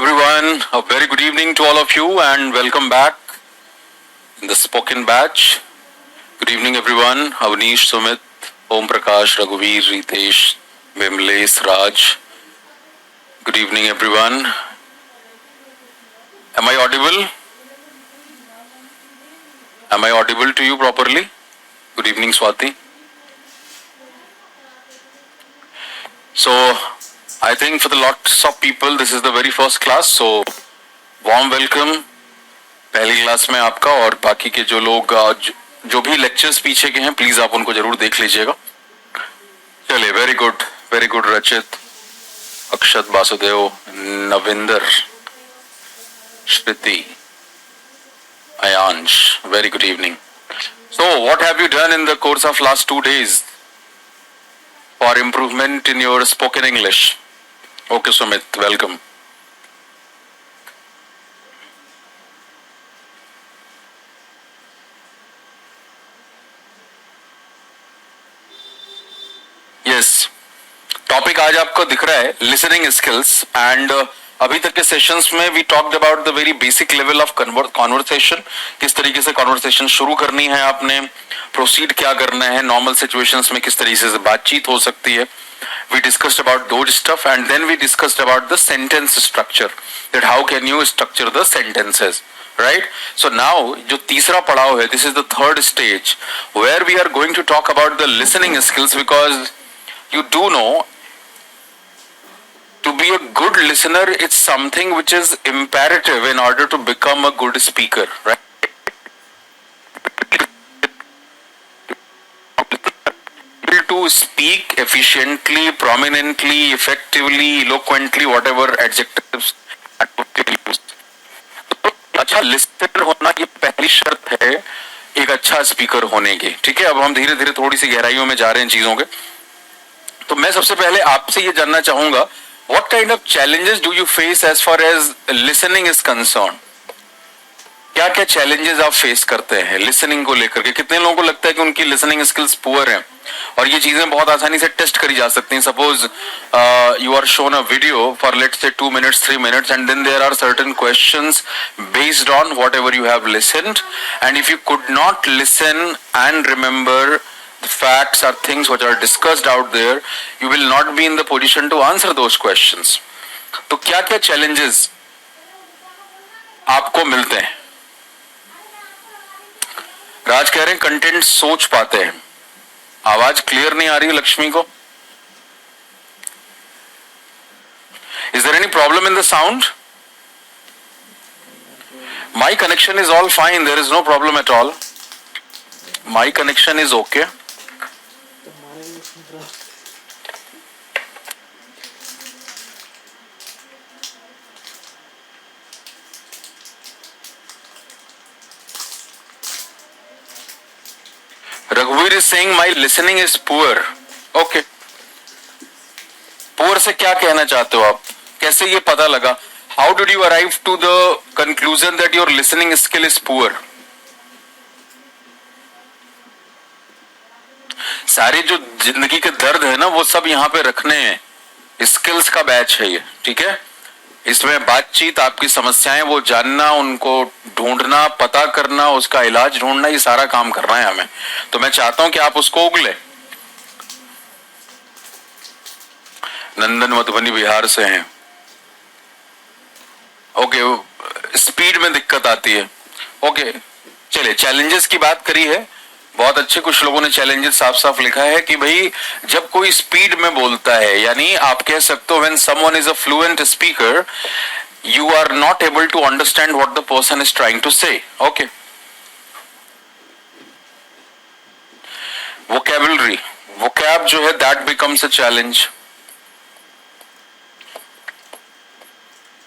everyone, a very good evening to all of you and welcome back in the spoken batch. Good evening everyone, Avnish, Sumit, Om Prakash, Raghuveer, Ritesh, Vimles, Raj. Good evening everyone. Am I audible? Am I audible to you properly? Good evening Swati. So, I think for the lots of people this is the very first class, so warm welcome पहली class में आपका और बाकी के जो लोग जो भी लेक्चर्स पीछे के हैं प्लीज आप उनको जरूर देख लीजिएगा. चलिए वेरी गुड रचित, अक्षत, वासुदेव, नविंदर, श्रुति, Ayansh, very good evening. So, what have you done in the course of last 2 days for improvement in your spoken English? Okay, Sumit, welcome. Yes, topic आज आपको दिख रहा है लिसनिंग स्किल्स एंड अभी तक के sessions में we talked about the very basic level of conversation. किस तरीके से कॉन्वर्सेशन शुरू करनी है, आपने प्रोसीड क्या करना है, नॉर्मल सिचुएशंस में किस तरीके से बातचीत हो सकती है. We discussed about those stuff and then we discussed about the sentence structure, that how can you structure the sentences, right? So now जो तीसरा पड़ाव है, this is the third stage where we are going to talk about the listening skills, because you do know to be a good listener it's something which is imperative in order to become a good speaker, right? To speak efficiently, prominently, effectively, eloquently, whatever adjectives use. अच्छा listener होना ये पहली शर्त है एक अच्छा speaker होने की. ठीक है, अब हम धीरे धीरे थोड़ी सी गहराइयों में जा रहे हैं चीजों के. तो मैं सबसे पहले आपसे ये जानना चाहूंगा, what kind of challenges do you face as far as listening is concerned? क्या क्या challenges आप फेस करते हैं लिसनिंग को लेकर के? कितने लोगों को लगता है कि उनकी लिसनिंग स्किल्स पुअर हैं और ये चीजें बहुत आसानी से टेस्ट करी जा सकती हैं? Suppose you are shown a video for let's say 2 minutes 3 minutes and then there are certain questions based on whatever you have listened, and if you could not listen and remember the facts or things which are discussed out there, you will not be in the position to answer those questions. तो क्या क्या challenges आपको मिलते हैं? राज कह रहे हैं content सोच पाते हैं. आवाज क्लियर नहीं आ रही है लक्ष्मी को. Is there any problem in the sound? My connection is all fine. There is no problem at all. My connection is okay. Raghuveer is saying my listening is poor. Okay. Poor से क्या कहना चाहते हो आप? कैसे ये पता लगा? How did you arrive to the conclusion that your listening skill is poor? सारे जो जिंदगी के दर्द है ना वो सब यहाँ पे रखने हैं. स्किल्स का बैच है ये, ठीक है? इसमें बातचीत, आपकी समस्याएं वो जानना, उनको ढूंढना, पता करना, उसका इलाज ढूंढना, ये सारा काम करना है हमें. तो मैं चाहता हूं कि आप उसको उगले. नंदन मधुबनी बिहार से हैं. ओके, स्पीड में दिक्कत आती है. ओके, चलिए चैलेंजेस की बात करी है, बहुत अच्छे. कुछ लोगों ने चैलेंजेस साफ साफ लिखा है कि भाई जब कोई स्पीड में बोलता है, यानी आप कह सकते हो when someone is a fluent speaker you are not able to understand what the person is trying to say. Okay. Vocabulary, vocab जो है that becomes a challenge.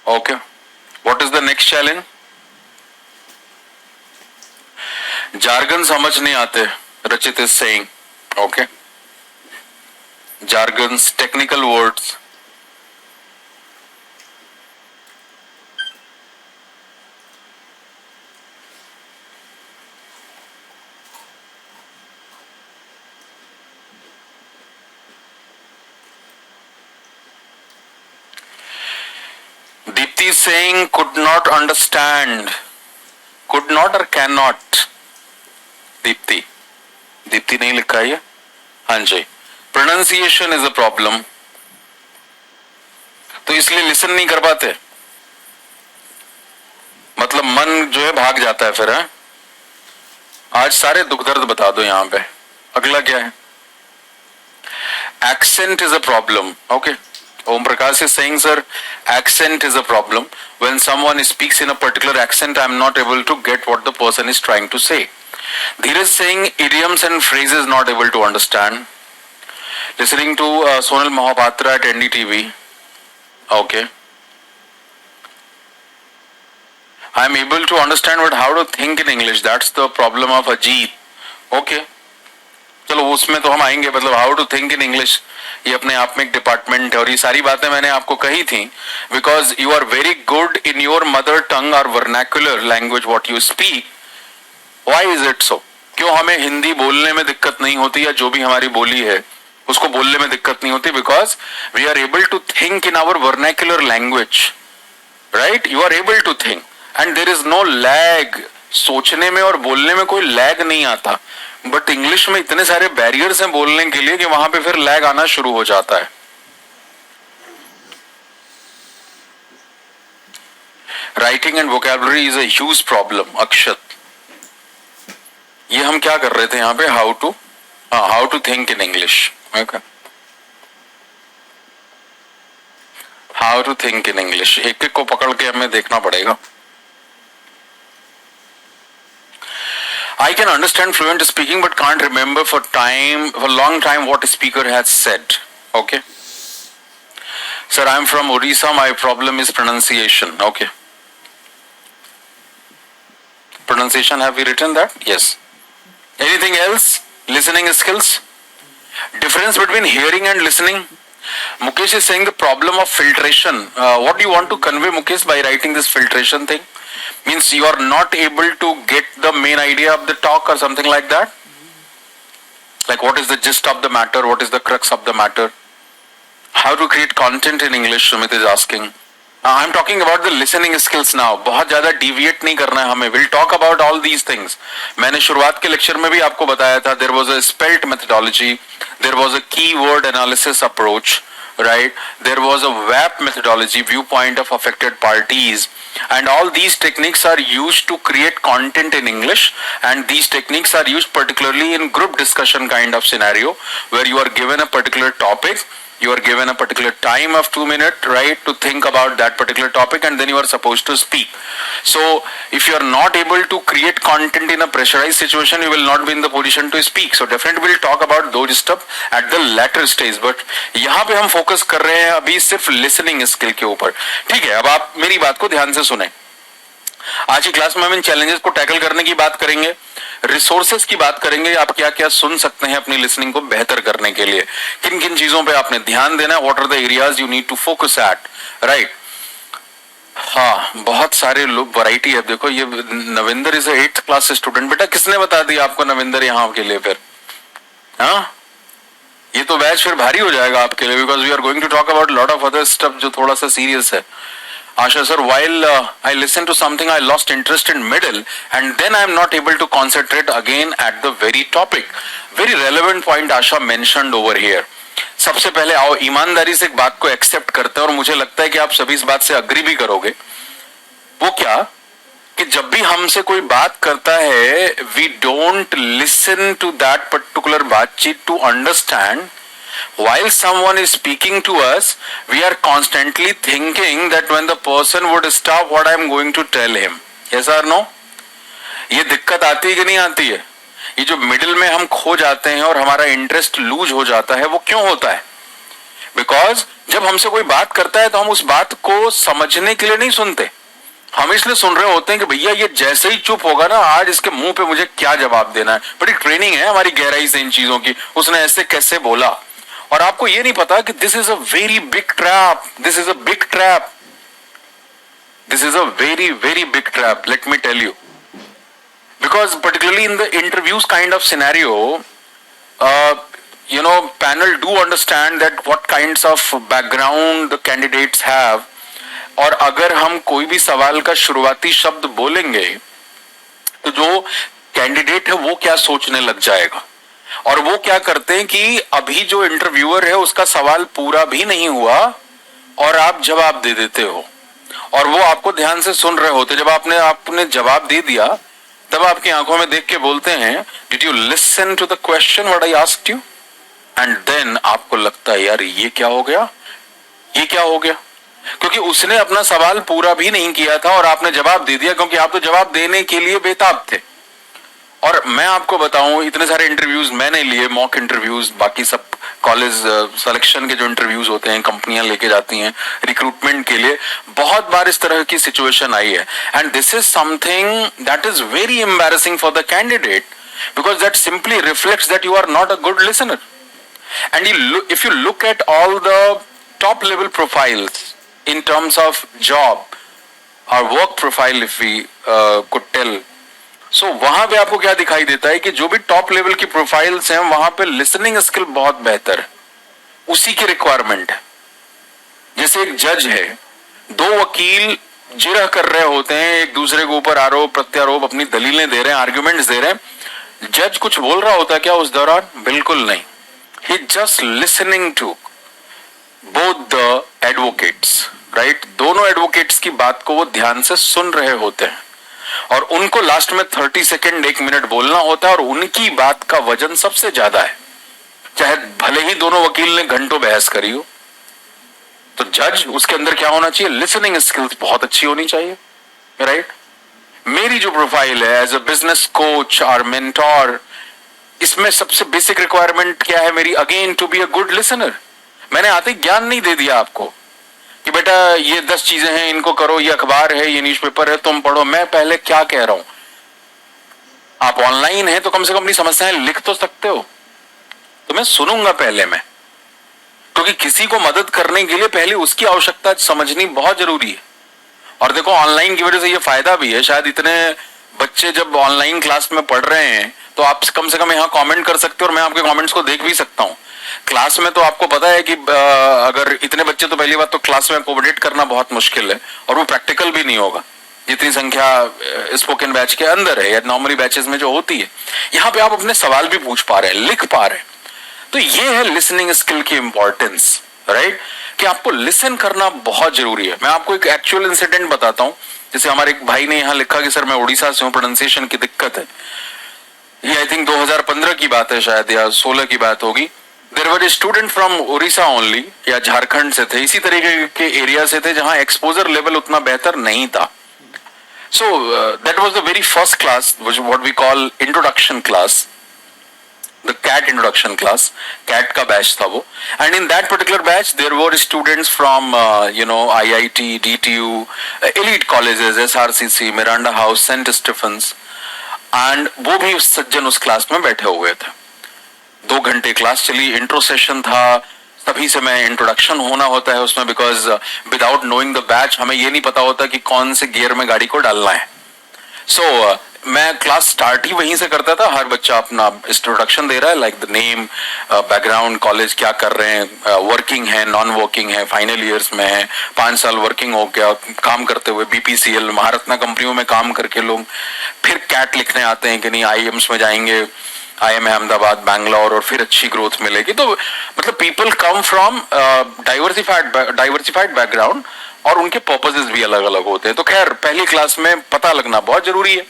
Okay. What is the next challenge? jargon समझ नहीं आते, रचित is saying. Okay. Jargons, technical words. is saying could not understand. Could not or cannot? Deepti, Deepti नहीं लिखा है ये? हाँ जी. Pronunciation is a problem. तो इसलिए लिसन नहीं कर पाते, मतलब मन जो है भाग जाता है फिर है? आज सारे दुख दर्द बता दो यहां पे. अगला क्या है? Accent is a problem. Okay. Om Prakash is saying, sir, accent is a problem. When someone speaks in a particular accent, I am not able to get what the person is trying to say. Dheeraj saying idioms and phrases not able to understand. Listening to Sonal Mahapatra at NDTV. Okay. I am able to understand but how to think in English. That's the problem of Ajit. Okay. चलो उसमें तो हम आएंगे, मतलब how to think in English ये अपने आप में एक डिपार्टमेंट है, और ये सारी बातें मैंने आपको कही थी because you are very good in your mother tongue और vernacular language what you speak. Why is it so? क्यों हमें हिंदी बोलने में दिक्कत नहीं होती, या जो भी हमारी बोली है उसको बोलने में दिक्कत नहीं होती? Because we are able to think in our vernacular language, right? You are able to think and there is no lag. सोचने में और बोलने में कोई लैग नहीं आता, बट इंग्लिश में इतने सारे बैरियर्स हैं बोलने के लिए कि वहां पे फिर लैग आना शुरू हो जाता है. Writing and vocabulary is a huge problem. Akshat, ये हम क्या कर रहे थे यहाँ पे? How to think in English. Okay, how to think in English. एक एक को पकड़ के हमें देखना पड़ेगा. I can understand fluent speaking but can't remember for long time what speaker has said. Okay. Sir, I am from Odisha. My problem is pronunciation. Okay. Pronunciation, have we written that? Yes. Anything else? Listening skills? Difference between hearing and listening? Mukesh is saying the problem of filtration. What do you want to convey, Mukesh, by writing this filtration thing? Means you are not able to get the main idea of the talk or something like that? Like what is the gist of the matter? What is the crux of the matter? How to create content in English, Sumit is asking. I'm talking about the listening skills now. बहुत ज़्यादा deviate नहीं करना है हमें. We'll talk about all these things. मैंने शुरुआत के lecture में भी आपको बताया था. There was a spelt methodology. There was a keyword analysis approach. Right? There was a VAP methodology, viewpoint of affected parties. And all these techniques are used to create content in English, and these techniques are used particularly in group discussion kind of scenario where you are given a particular topic, you are given a particular time of 2 minutes, right, to think about that particular topic, and then you are supposed to speak. So if you are not able to create content in a pressurized situation, you will not be in the position to speak. So definitely we'll talk about those stuff at the later stage, but यहाँ पे हम focus कर रहे हैं अभी सिर्फ listening skill के ऊपर. ठीक है, अब आप मेरी बात को ध्यान से सुने. आज की क्लास में हम इन चैलेंजेस को टैकल करने की बात करेंगे, रिसोर्सेज की बात करेंगे, आप क्या क्या सुन सकते हैं अपनी लिसनिंग को बेहतर करने के लिए, किन किन चीजों पे आपने ध्यान देना है, what are the areas you need to focus at, right. हाँ, बहुत सारे लोग वैरायटी है. देखो ये Navinder is 8th class student. बेटा किसने बता दिया आपको नविंदर यहाँ के लिए? फिर हाँ, ये तो बैच फिर भारी हो जाएगा आपके लिए, because we are going to talk about lot of other stuff जो थोड़ा सा सीरियस है. Asha sir, while I listen to something, I lost interest in middle, and then I am not able to concentrate again at the very topic. Very relevant point Asha mentioned over here. सबसे पहले आओ ईमानदारी से एक बात को accept करते हैं, और मुझे लगता है कि आप सभी इस बात से अग्री भी करोगे. वो क्या कि जब भी हमसे कोई बात करता है, we don't listen to that particular बातचीत to understand. While someone is speaking to us, we are constantly thinking that when the person would stop, what I am going to tell him. Yes or no? ये दिक्कत आती है कि नहीं आती है? ये जो मिडिल में हम खो जाते हैं और हमारा इंटरेस्ट लूज हो जाता है, वो क्यों होता है? बिकॉज जब हमसे कोई बात करता है तो हम उस बात को समझने के लिए नहीं सुनते, हम इसलिए सुन रहे होते हैं कि भैया ये जैसे ही चुप होगा ना, आज इसके मुंह पे मुझे क्या जवाब देना है. बड़ी ट्रेनिंग है हमारी गहराई से इन चीजों की, उसने ऐसे कैसे बोला. और आपको ये नहीं पता कि this is a very big trap. This is a big trap. This is a very very big trap. Let me tell you. Because particularly in the interviews kind of scenario, panel do understand that what kinds of background the candidates have. और अगर हम कोई भी सवाल का शुरुआती शब्द बोलेंगे तो जो कैंडिडेट है वो क्या सोचने लग जाएगा। और वो क्या करते हैं कि अभी जो इंटरव्यूअर है उसका सवाल पूरा भी नहीं हुआ और आप जवाब दे देते हो, और वो आपको ध्यान से सुन रहे होते। जब आपने जवाब दे दिया तब आपकी आंखों में देख के बोलते हैं, did you listen to the question what I asked you? And then आपको लगता है यार ये क्या हो गया, ये क्या हो गया, क्योंकि उसने अपना सवाल पूरा भी नहीं किया था और आपने जवाब दे दिया, क्योंकि आप तो जवाब देने के लिए बेताब थे। और मैं आपको बताऊं, इतने सारे इंटरव्यूज मैंने लिए, मॉक इंटरव्यूज, बाकी सब कॉलेज सिलेक्शन के जो इंटरव्यूज होते हैं, कंपनियां लेके जाती हैं रिक्रूटमेंट के लिए, बहुत बार इस तरह की सिचुएशन आई है। And this is something that is very embarrassing for the candidate, because that simply reflects that you are not a good listener. And if you look at all the top level profiles in terms of job or work profile, if we could tell, so वहां पे आपको क्या दिखाई देता है कि जो भी टॉप लेवल की प्रोफाइल्स हैं वहां पे लिसनिंग स्किल बहुत बेहतर है, उसी की रिक्वायरमेंट है. जैसे एक जज है, दो वकील जिरह कर रहे होते हैं, एक दूसरे के ऊपर आरोप प्रत्यारोप अपनी दलीलें दे रहे हैं, आर्ग्यूमेंट्स दे रहे हैं. जज कुछ बोल रहा होता है क्या उस दौरान? बिल्कुल नहीं. He just listening to both the advocates, right? दोनों एडवोकेट्स की बात को वो ध्यान से सुन रहे होते हैं और उनको लास्ट में 30 सेकेंड 1 मिनट बोलना होता है और उनकी बात का वजन सबसे ज्यादा है, चाहे भले ही दोनों वकील ने घंटों बहस करी हो. तो जज, उसके अंदर क्या होना चाहिए? लिसनिंग स्किल्स बहुत अच्छी होनी चाहिए, राइट? मेरी जो प्रोफाइल है एज अ बिजनेस कोच और मेंटोर, इसमें सबसे बेसिक रिक्वायरमेंट क्या है मेरी? Again to be a good listener. मैंने आते ज्ञान नहीं दे दिया आपको कि बेटा ये 10 चीजें हैं, इनको करो, ये अखबार है, ये न्यूज़पेपर है, तुम पढ़ो. मैं पहले क्या कह रहा हूं? आप ऑनलाइन है तो कम से कम अपनी समस्याएं लिख तो सकते हो. तो मैं सुनूंगा पहले मैं, क्योंकि किसी को मदद करने के लिए पहले उसकी आवश्यकता समझनी बहुत जरूरी है. और देखो ऑनलाइन की वजह से ये फायदा भी है, शायद इतने बच्चे जब ऑनलाइन क्लास में पढ़ रहे हैं तो आप कम से कम यहाँ कमेंट कर सकते हो और मैं आपके कमेंट्स को देख भी सकता हूँ. क्लास में तो आपको पता है कि अगर इतने बच्चे, तो पहली बात तो क्लास में अकोमोडेट करना बहुत मुश्किल है और वो प्रैक्टिकल भी नहीं होगा जितनी संख्या स्पोकन बैच के अंदर है या नॉर्मली बैचेस में जो होती है. यहाँ पे आप अपने सवाल भी पूछ पा रहे हैं, लिख पा रहे हैं. तो ये है लिसनिंग स्किल की इंपॉर्टेंस, राइट? कि आपको लिसन करना बहुत जरूरी है. मैं आपको एक एक्चुअल इंसिडेंट बताता हूँ. जैसे हमारे एक भाई ने यहाँ लिखा कि सर मैं उड़ीसा से हूँ, प्रोनाउंसिएशन की दिक्कत है. ये आई थिंक 2015 की बात है शायद, या 16 की बात होगी. There were a student from Orissa only, या झारखंड से थे, इसी तरीके के एरिया से थे जहां एक्सपोजर लेवल उतना बेहतर नहीं था. So that was the very first class what we call introduction class, the CAT introduction class. CAT का बैच था वो. And in that particular batch there were students from IIT, DTU, elite colleges, SRCC, Miranda House, St Stephen's. एंड वो भी सज्जन उस class में बैठे हुए थे. 2 घंटे क्लास चली. इंट्रो सेशन था, तभी से मैं इंट्रोडक्शन होना होता है उसमें, because without knowing the batch हमें ये नहीं पता होता कि कौन से गियर में गाड़ी को डालना है. सो मैं क्लास स्टार्ट ही वहीं से करता था. हर बच्चा अपना इंट्रोडक्शन दे रहा है, like the name, background, college क्या कर रहे हैं, वर्किंग है, नॉन वर्किंग है, फाइनल ईयर्स में है, 5 साल वर्किंग हो गया, काम करते हुए BPCL, महारत्ना कंपनियों में काम करके लोग फिर कैट लिखने आते हैं कि नहीं IIMs में जाएंगे, IIM अहमदाबाद, बैंगलोर, और फिर अच्छी ग्रोथ मिलेगी. तो मतलब people come from diversified background और उनके पर्पसेस भी अलग अलग होते हैं. तो खैर पहली क्लास में पता लगना बहुत जरूरी है.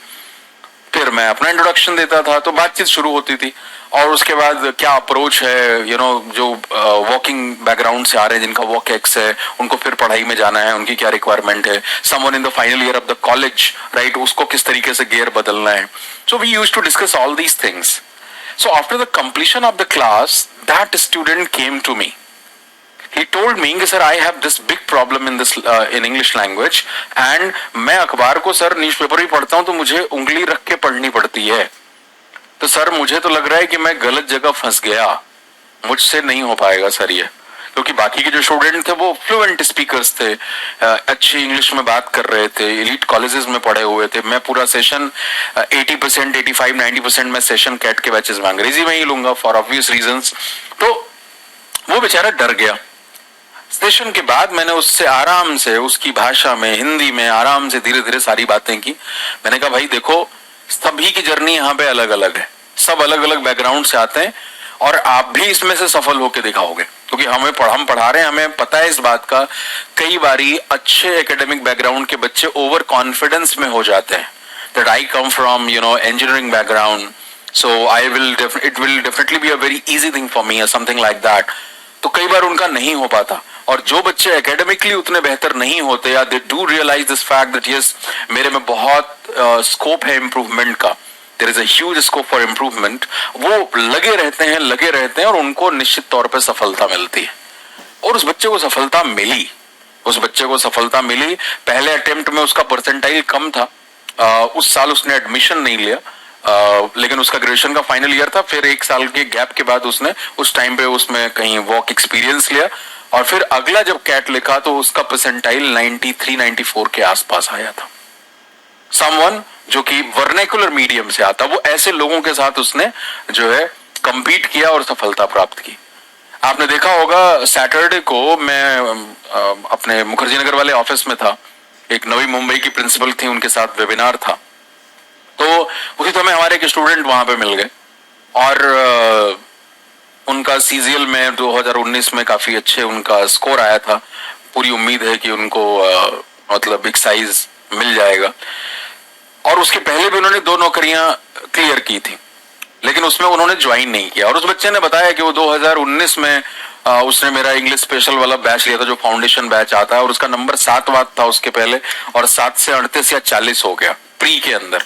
फिर मैं अपना इंट्रोडक्शन देता था तो बातचीत शुरू होती थी. और उसके बाद क्या अप्रोच है, जो वर्किंग बैकग्राउंड से आ रहे हैं, जिनका वर्क एक्स है, उनको फिर पढ़ाई में जाना है, उनकी क्या रिक्वायरमेंट है. Someone in the final year of the college, right, उसको किस तरीके से गियर बदलना है. So we used to discuss all these things. So after the completion of the class, that student came to me. He told me, sir, I have this big problem in this in English language, and मैं अखबार को sir newspaper भी पढ़ता हूँ तो मुझे उंगली रख के पढ़नी पड़ती है. तो सर मुझे तो लग रहा है कि मैं गलत जगह फंस गया, मुझसे नहीं हो पाएगा सर ये. क्योंकि बाकी के जो स्टूडेंट थे वो फ्लुएंट स्पीकर्स थे, अच्छी इंग्लिश में बात कर रहे थे, एलीट कॉलेजेस में पढ़े हुए थे. मैं पूरा सेशन 80%, 85, 90% मैं सेशन कैट के बैचेस में अंग्रेजी में ही लूंगा फॉर ऑब्वियस रीजंस. तो वो बेचारा डर गया. सेशन के बाद मैंने उससे आराम से उसकी भाषा में, हिंदी में आराम से धीरे धीरे सारी बातें की। मैंने कहा भाई देखो, सभी की जर्नी यहाँ पे अलग अलग है, सब अलग अलग बैकग्राउंड से आते हैं और आप भी इसमें से सफल होकर दिखाओगे, क्योंकि हम पढ़ा रहे हैं, हमें पता है इस बात का। कई बारी अच्छे एकेडमिक बैकग्राउंड के बच्चे ओवर कॉन्फिडेंस में हो जाते हैं, that I come from engineering background, so it will definitely be a very easy thing for me or something like that। तो कई बार उनका नहीं हो पाता। और जो बच्चे एकेडमिकली उतने बेहतर नहीं होते, या they do realise this fact that yes मेरे में बहुत स्कोप है इम्प्रूवमेंट का, there is a huge scope for improvement, वो लगे रहते हैं और उनको निश्चित तौर पर सफलता मिलती है। और उस बच्चे को सफलता मिली। पहले अटेम्प्ट में उसका परसेंटाइल कम था, उस साल उसने एडमिशन नहीं लिया, लेकिन उसका ग्रेजुएशन का फाइनल ईयर था। फिर 1 साल के गैप के बाद उसने उस टाइम पे उसमें कहीं वॉक एक्सपीरियंस लिया, और फिर अगला जब कैट लिखा तो उसका परसेंटाइल 93-94 के आसपास आया था। समवन जो कि वर्नेकुलर मीडियम से आता, वो ऐसे लोगों के साथ उसने जो है कंपीट किया और सफलता प्राप्त की। आपने देखा होगा, सैटरडे को मैं अपने मुखर्जी नगर वाले ऑफिस में था, एक नवी मुंबई की प्रिंसिपल थी, उनके साथ वेबिनार था। तो उसी समय हमारे एक स्टूडेंट वहां पे मिल गए, और उनका सीजीएल में 2019 में काफी अच्छे उनका स्कोर आया था। पूरी उम्मीद है कि उनको मतलब बिग साइज मिल जाएगा। और उसके पहले भी उन्होंने 2 नौकरियां क्लियर की थी, लेकिन उसमें उन्होंने ज्वाइन नहीं किया। और उस बच्चे ने बताया कि वो 2019 में उसने मेरा इंग्लिश स्पेशल वाला बैच लिया था, जो फाउंडेशन बैच आता है, और उसका नंबर 7 वात था उसके पहले, और 7 से 38 या 40 हो गया प्री के अंदर।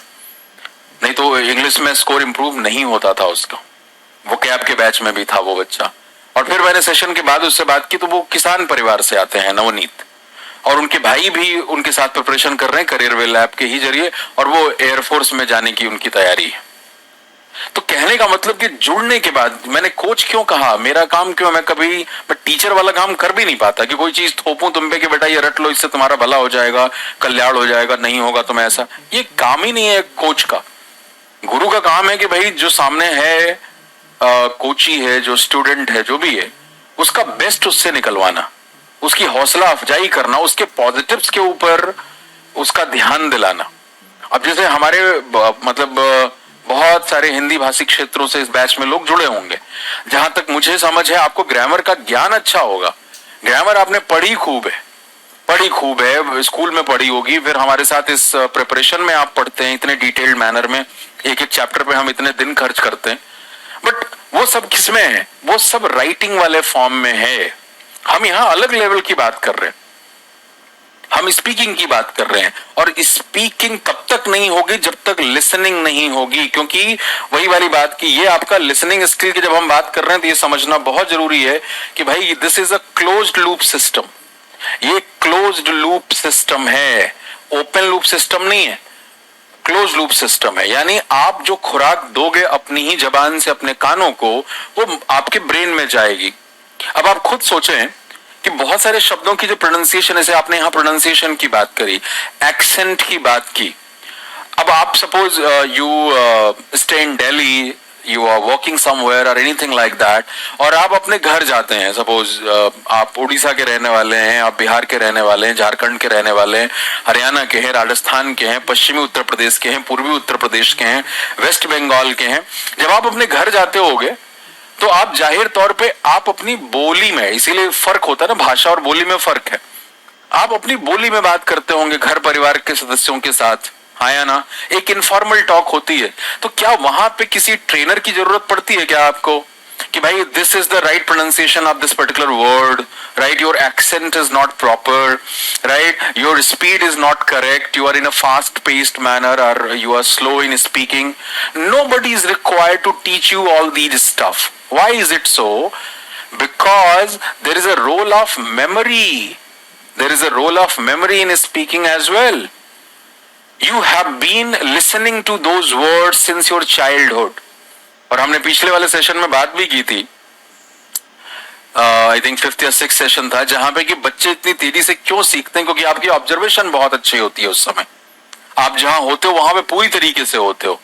नहीं तो इंग्लिश में स्कोर इंप्रूव नहीं होता था उसका। वो कैब के बैच में भी था वो बच्चा। और फिर मैंने सेशन के बाद उससे बात की, तो वो किसान परिवार से आते हैं, नवनीत, और उनके भाई भी उनके साथ प्रिपरेशन कर रहे हैं करियर वेल ऐप के ही जरिए, और वो एयरफोर्स में जाने की उनकी तैयारी है। तो कहने का मतलब कि जुड़ने के बाद मैंने कोच क्यों कहा, मेरा काम क्यों, मैं टीचर वाला काम कर भी नहीं पाता कि कोई चीज थोपूं तुम पे कि बेटा ये रट लो, इससे तुम्हारा भला हो जाएगा, कल्याण हो जाएगा, नहीं होगा तो मैं ऐसा, ये काम ही नहीं है कोच का। गुरु का काम है कि भाई जो सामने है कोची है, जो स्टूडेंट है, जो भी है, उसका बेस्ट उससे निकलवाना, उसकी हौसला अफजाई करना, उसके पॉजिटिव्स के ऊपर उसका ध्यान दिलाना। अब जैसे हमारे मतलब बहुत सारे हिंदी भाषी क्षेत्रों से इस बैच में लोग जुड़े होंगे। जहां तक मुझे समझ है, आपको ग्रामर का ज्ञान अच्छा होगा। ग्रामर आपने पढ़ी खूब है, स्कूल में पढ़ी होगी, फिर हमारे साथ इस प्रिपरेशन में आप पढ़ते हैं इतने डिटेल्ड मैनर में, एक एक चैप्टर पे हम इतने दिन खर्च करते हैं। बट वो सब किसमें है? वो सब राइटिंग वाले फॉर्म में है। हम यहां अलग लेवल की बात कर रहे हैं, हम स्पीकिंग की बात कर रहे हैं। और स्पीकिंग तब तक नहीं होगी जब तक लिसनिंग नहीं होगी, क्योंकि वही वाली बात की ये आपका लिसनिंग स्किल की जब हम बात कर रहे हैं तो ये समझना बहुत जरूरी है कि भाई this is a closed loop system. ये क्लोज्ड लूप सिस्टम है, ओपन लूप सिस्टम नहीं है, क्लोज लूप सिस्टम है। यानी आप जो खुराक दोगे अपनी ही जबान से अपने कानों को, वो आपके ब्रेन में जाएगी। अब आप खुद सोचें कि बहुत सारे शब्दों की जो प्रोनाउंसिएशन, जैसे आपने यहां प्रोनाउंसिएशन की बात करी, एक्सेंट की बात की। अब आप suppose you stay in Delhi, you are working somewhere और एनीथिंग लाइक दैट, और आप अपने घर जाते हैं, सपोज आप उड़ीसा के रहने वाले हैं, आप बिहार के रहने वाले हैं, झारखंड के रहने वाले हैं, हरियाणा के हैं, राजस्थान के हैं, पश्चिमी उत्तर प्रदेश के हैं, पूर्वी उत्तर प्रदेश के हैं, वेस्ट बंगाल के हैं। जब आप अपने घर जाते होगे तो आप जाहिर तौर पे आप अपनी बोली में, इसीलिए फर्क होता है ना, भाषा और बोली में फर्क है, आप अपनी बोली में बात करते होंगे घर परिवार के सदस्यों के साथ, हाँ या ना? एक इनफॉर्मल टॉक होती है। तो क्या वहां पे किसी ट्रेनर की जरूरत पड़ती है क्या आपको कि भाई this is the right pronunciation of this particular word, right, your accent is not proper, right, your speed is not correct, you are in a fast paced manner और you are slow in speaking? Nobody is required to teach you all these stuff. Why is it so? Because there is a role of memory. There is a role of memory in speaking as well. You have been listening to those words since your childhood. और हमने पिछले वाले session में बात भी की थी, I think 5th या 6th सेशन था, जहां पे कि बच्चे इतनी तेजी से क्यों सीखते हैं, क्योंकि आपकी ऑब्जर्वेशन बहुत अच्छी होती है उस समय। आप जहां होते हो वहां पे पूरी तरीके से होते हो।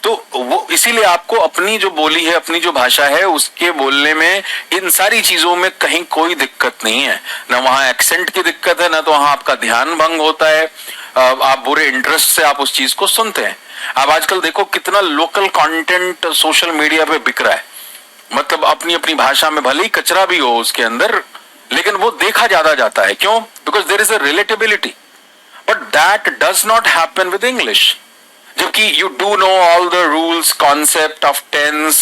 तो वो इसीलिए आपको अपनी जो बोली है, अपनी जो भाषा है, उसके बोलने में इन सारी चीजों में कहीं कोई दिक्कत नहीं है। ना वहां एक्सेंट की दिक्कत है, ना तो वहां आपका ध्यान भंग होता है। आप बुरे इंटरेस्ट से आप उस चीज को सुनते हैं। आप आजकल देखो कितना लोकल कंटेंट सोशल मीडिया पे बिक रहा है, मतलब अपनी अपनी भाषा में, भले ही कचरा भी हो उसके अंदर, लेकिन वो देखा ज्यादा जाता है। क्यों? Because there is a relatability. But that does not happen with English. जबकि you do know all the rules, concept of tense,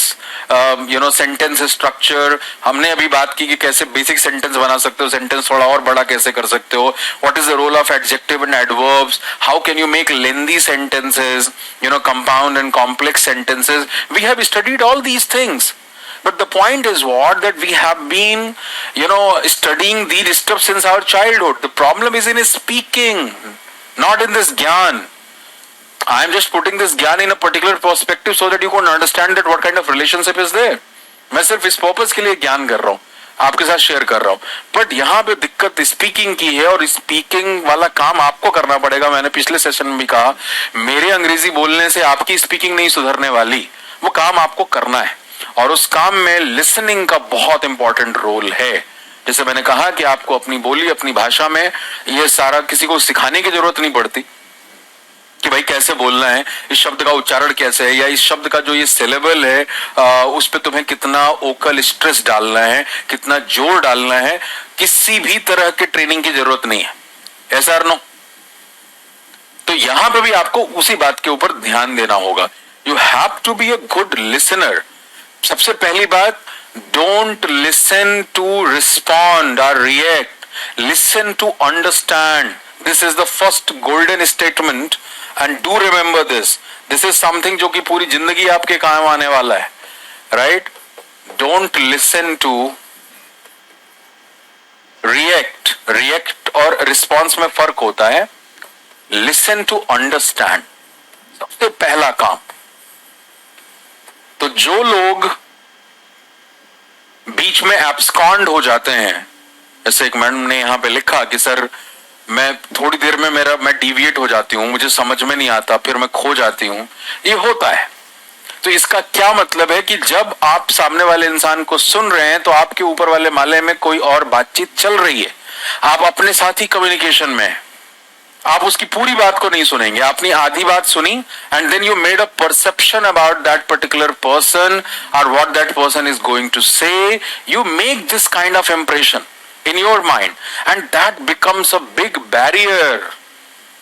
sentence structure. हमने अभी बात की कि कैसे बेसिक सेंटेंस बना सकते हो, सेंटेंस थोड़ा और बड़ा कैसे कर सकते हो, what is the role of adjective and adverbs, how can you make lengthy sentences, compound and complex sentences. We have studied all these things. But the point is what? That we have been, studying these stuff since our childhood. The problem is in speaking, not in this gyan. I am just putting this gyan in a particular perspective so that you can understand that what kind of relationship is there. मैं सिर्फ इस purpose के लिए ज्ञान कर रहा हूँ, आपके साथ शेयर कर रहा हूँ। बट यहाँ पे दिक्कत स्पीकिंग की है, और स्पीकिंग वाला काम आपको करना पड़ेगा। मैंने पिछले सेशन में भी कहा, मेरे अंग्रेजी बोलने से आपकी स्पीकिंग नहीं सुधरने वाली, वो काम आपको करना है। और उस काम में लिसनिंग का बहुत इंपॉर्टेंट रोल है। जैसे मैंने कहा कि आपको अपनी बोली, अपनी भाषा में ये सारा किसी को सिखाने की जरूरत नहीं पड़ती कि भाई कैसे बोलना है, इस शब्द का उच्चारण कैसे है, या इस शब्द का जो ये सिलेबल है उस पे तुम्हें कितना ओकल स्ट्रेस डालना है, कितना जोर डालना है। किसी भी तरह के ट्रेनिंग की जरूरत नहीं है, ऐसा नो। तो यहां पे भी आपको उसी बात के ऊपर ध्यान देना होगा। You have to be a good listener. सबसे पहली बात, डोंट लिसन टू रिस्पॉन्ड और react, listen to understand. This is the first golden statement and do remember this. This is something जो कि पूरी जिंदगी आपके काम आने वाला है, right? Don't listen to react. React और रिस्पॉन्स में फर्क होता है। लिसन टू अंडरस्टैंड, सबसे पहला काम। तो जो लोग बीच में एब्सकॉन्ड हो जाते हैं, जैसे एक मैडम ने यहां पे लिखा कि सर मैं थोड़ी देर में मैं डिविएट हो जाती हूं, मुझे समझ में नहीं आता, फिर मैं खो जाती हूं, ये होता है। तो इसका क्या मतलब है कि जब आप सामने वाले इंसान को सुन रहे हैं तो आपके ऊपर वाले माले में कोई और बातचीत चल रही है, आप अपने साथ ही कम्युनिकेशन में हैं। आप उसकी पूरी बात को नहीं सुनेंगे, आपने आधी बात सुनी and then you made a perception about that particular person और what that person is going to say. You make this kind of impression in your mind and that becomes a big barrier.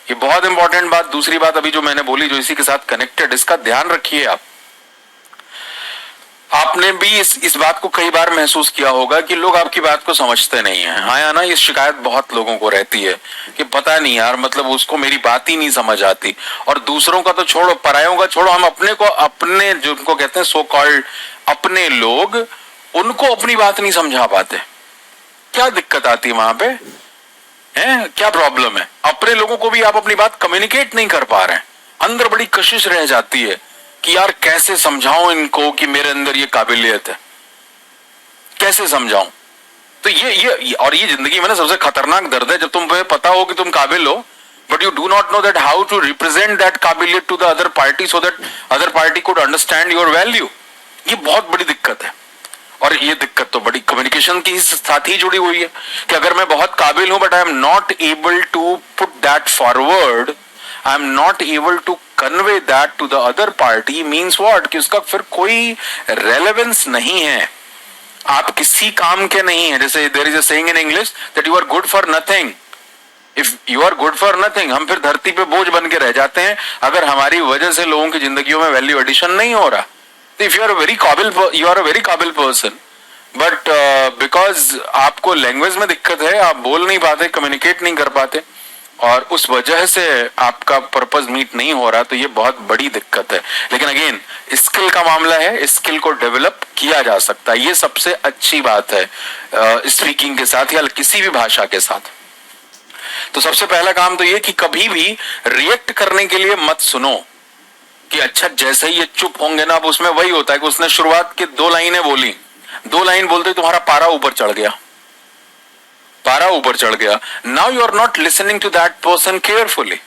ये बहुत important बात। दूसरी बात अभी जो मैंने बोली, जो इसी के साथ कनेक्टेड, इसका ध्यान रखिए। आपने भी इस बात को कई बार महसूस किया होगा कि लोग आपकी बात को समझते नहीं है। हाँ या ना? ये शिकायत बहुत लोगों को रहती है कि पता नहीं यार, मतलब उसको मेरी बात ही नहीं समझ आती। और दूसरों का तो छोड़ो, परायों का छोड़ो, हम अपने को, अपने जो उनको कहते हैं सो कॉल्ड अपने लोग, उनको अपनी बात नहीं समझा पाते। क्या दिक्कत आती है वहां पे? है क्या प्रॉब्लम है? अपने लोगों को भी आप अपनी बात कम्युनिकेट नहीं कर पा रहे हैं, अंदर बड़ी कशिश रह जाती है कि यार कैसे समझाऊं इनको कि मेरे अंदर ये काबिलियत है, कैसे समझाऊं। तो ये जिंदगी में ना सबसे खतरनाक दर्द है, जब तुम्हें पता हो कि तुम काबिल हो, but you do not know that how to represent that काबिलियत to the other party so that other party could understand your value. ये बहुत बड़ी दिक्कत है। और ये दिक्कत तो बड़ी कम्युनिकेशन के साथ ही जुड़ी हुई है कि अगर मैं बहुत काबिल हूं but I am not able to put that forward, I am not able to convey that to the other party, means what? कि उसका फिर कोई रेलेवेंस नहीं है, आप किसी काम के नहीं है। जैसे there is a saying in English that you are good for nothing. If you are good for nothing, हम फिर धरती पे बोझ बन के रह जाते हैं अगर हमारी वजह से लोगों की जिंदगियों में वैल्यू एडिशन नहीं हो रहा। तो इफ यू आर वेरी काबिल, यू आर अ वेरी काबिल पर्सन, बट बिकॉज आपको लैंग्वेज में दिक्कत है, आप बोल नहीं पाते, कम्युनिकेट नहीं कर पाते, और उस वजह से आपका पर्पस मीट नहीं हो रहा, तो ये बहुत बड़ी दिक्कत है। लेकिन अगेन स्किल का मामला है, स्किल को डेवलप किया जा सकता है, ये सबसे अच्छी बात है स्पीकिंग के साथ या किसी भी भाषा के साथ। तो सबसे पहला काम तो ये कि कभी भी रिएक्ट करने के लिए मत सुनो कि अच्छा जैसे ही ये चुप होंगे ना, अब उसमें वही होता है कि उसने शुरुआत की 2 लाइनें बोली, 2 लाइन बोलते तुम्हारा पारा ऊपर चढ़ गया, पारा ऊपर चढ़ गया। Now you are not listening to that person carefully.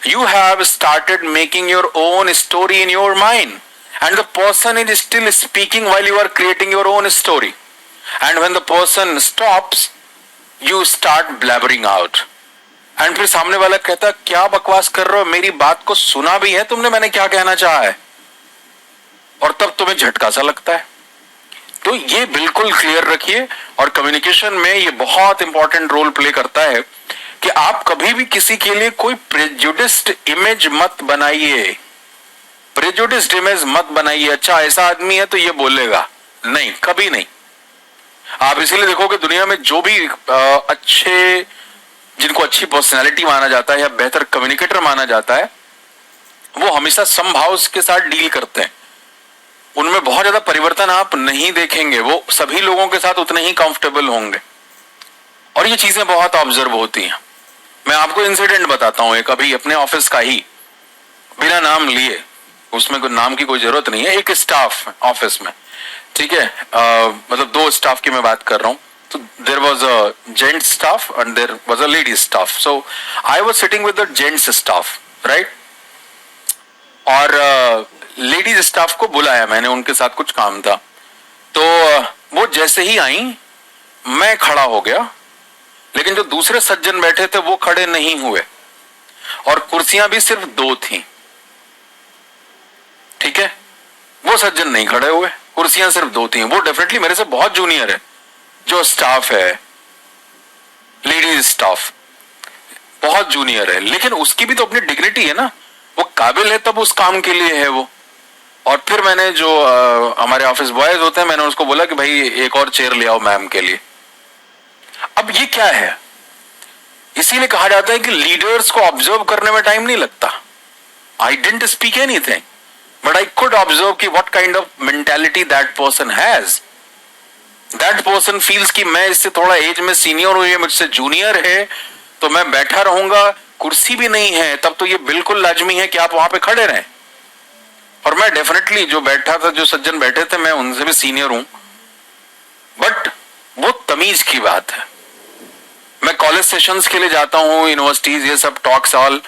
You have started making your own story in your mind, and the person is still speaking while you are creating your own story. And when the person stops, you start blabbering out. And फिर सामने वाला कहता क्या बकवास कर रहे हो, मेरी बात को सुना भी है तुमने, मैंने क्या कहना चाहा है, और तब तुम्हें झटका सा लगता है. तो ये बिल्कुल क्लियर रखिए. और कम्युनिकेशन में ये बहुत इंपॉर्टेंट रोल प्ले करता है कि आप कभी भी किसी के लिए कोई प्रेजुडिस्ड इमेज मत बनाइए. प्रेजुडिस्ड इमेज मत बनाइए. अच्छा ऐसा आदमी है तो ये बोलेगा, नहीं, कभी नहीं. आप इसीलिए देखोगे दुनिया में जो भी अच्छे, जिनको अच्छी पर्सनैलिटी माना जाता है या बेहतर कम्युनिकेटर माना जाता है, वो हमेशा समभाव के साथ डील करते हैं. उनमें बहुत ज्यादा परिवर्तन आप नहीं देखेंगे. वो सभी लोगों के साथ उतने ही कंफर्टेबल होंगे. और ये चीजें बहुत ऑब्जर्व होती हैं. मैं आपको इंसिडेंट बताता हूं एक, अभी अपने ऑफिस का ही, बिना नाम लिए, उसमें कोई नाम की कोई जरूरत नहीं है. एक स्टाफ ऑफिस में, ठीक है, मतलब दो स्टाफ की मैं बात कर रहा हूं. So there was a gent staff and there was a lady staff. So I was sitting with the gents staff, right? और लेडीज स्टाफ को बुलाया मैंने, उनके साथ कुछ काम था. तो वो जैसे ही आई मैं खड़ा हो गया, लेकिन जो दूसरे सज्जन बैठे थे वो खड़े नहीं हुए, और कुर्सियां भी सिर्फ 2 थी. ठीक है, वो सज्जन नहीं खड़े हुए, कुर्सियां सिर्फ 2 थी. वो डेफिनेटली मेरे से बहुत जूनियर है. जो स्टाफ है, लेडीज स्टाफ, बहुत जूनियर है, लेकिन उसकी भी तो अपनी डिग्निटी है ना. वो काबिल है तब उस काम के लिए है वो. और फिर मैंने जो हमारे ऑफिस बॉयज होते हैं, मैंने उसको बोला कि भाई एक और चेयर ले आओ मैम के लिए. अब ये क्या है, इसीलिए कहा जाता है कि लीडर्स को ऑब्जर्व करने में टाइम नहीं लगता. I didn't speak anything, but I could observe कि what kind of mentality that person has. That person feels कि मैं इससे थोड़ा एज में सीनियर हूं, ये मुझसे जूनियर है, तो मैं बैठा रहूंगा. कुर्सी भी नहीं है तब तो ये बिल्कुल लाजमी है कि आप वहां पे खड़े रहें. और मैं डेफिनेटली जो बैठा था, जो सज्जन बैठे थे, मैं उनसे भी सीनियर हूं, बट वो तमीज की बात है. मैं कॉलेज सेशंस के लिए जाता हूं, यूनिवर्सिटीज, ये सब टॉक्स ऑल.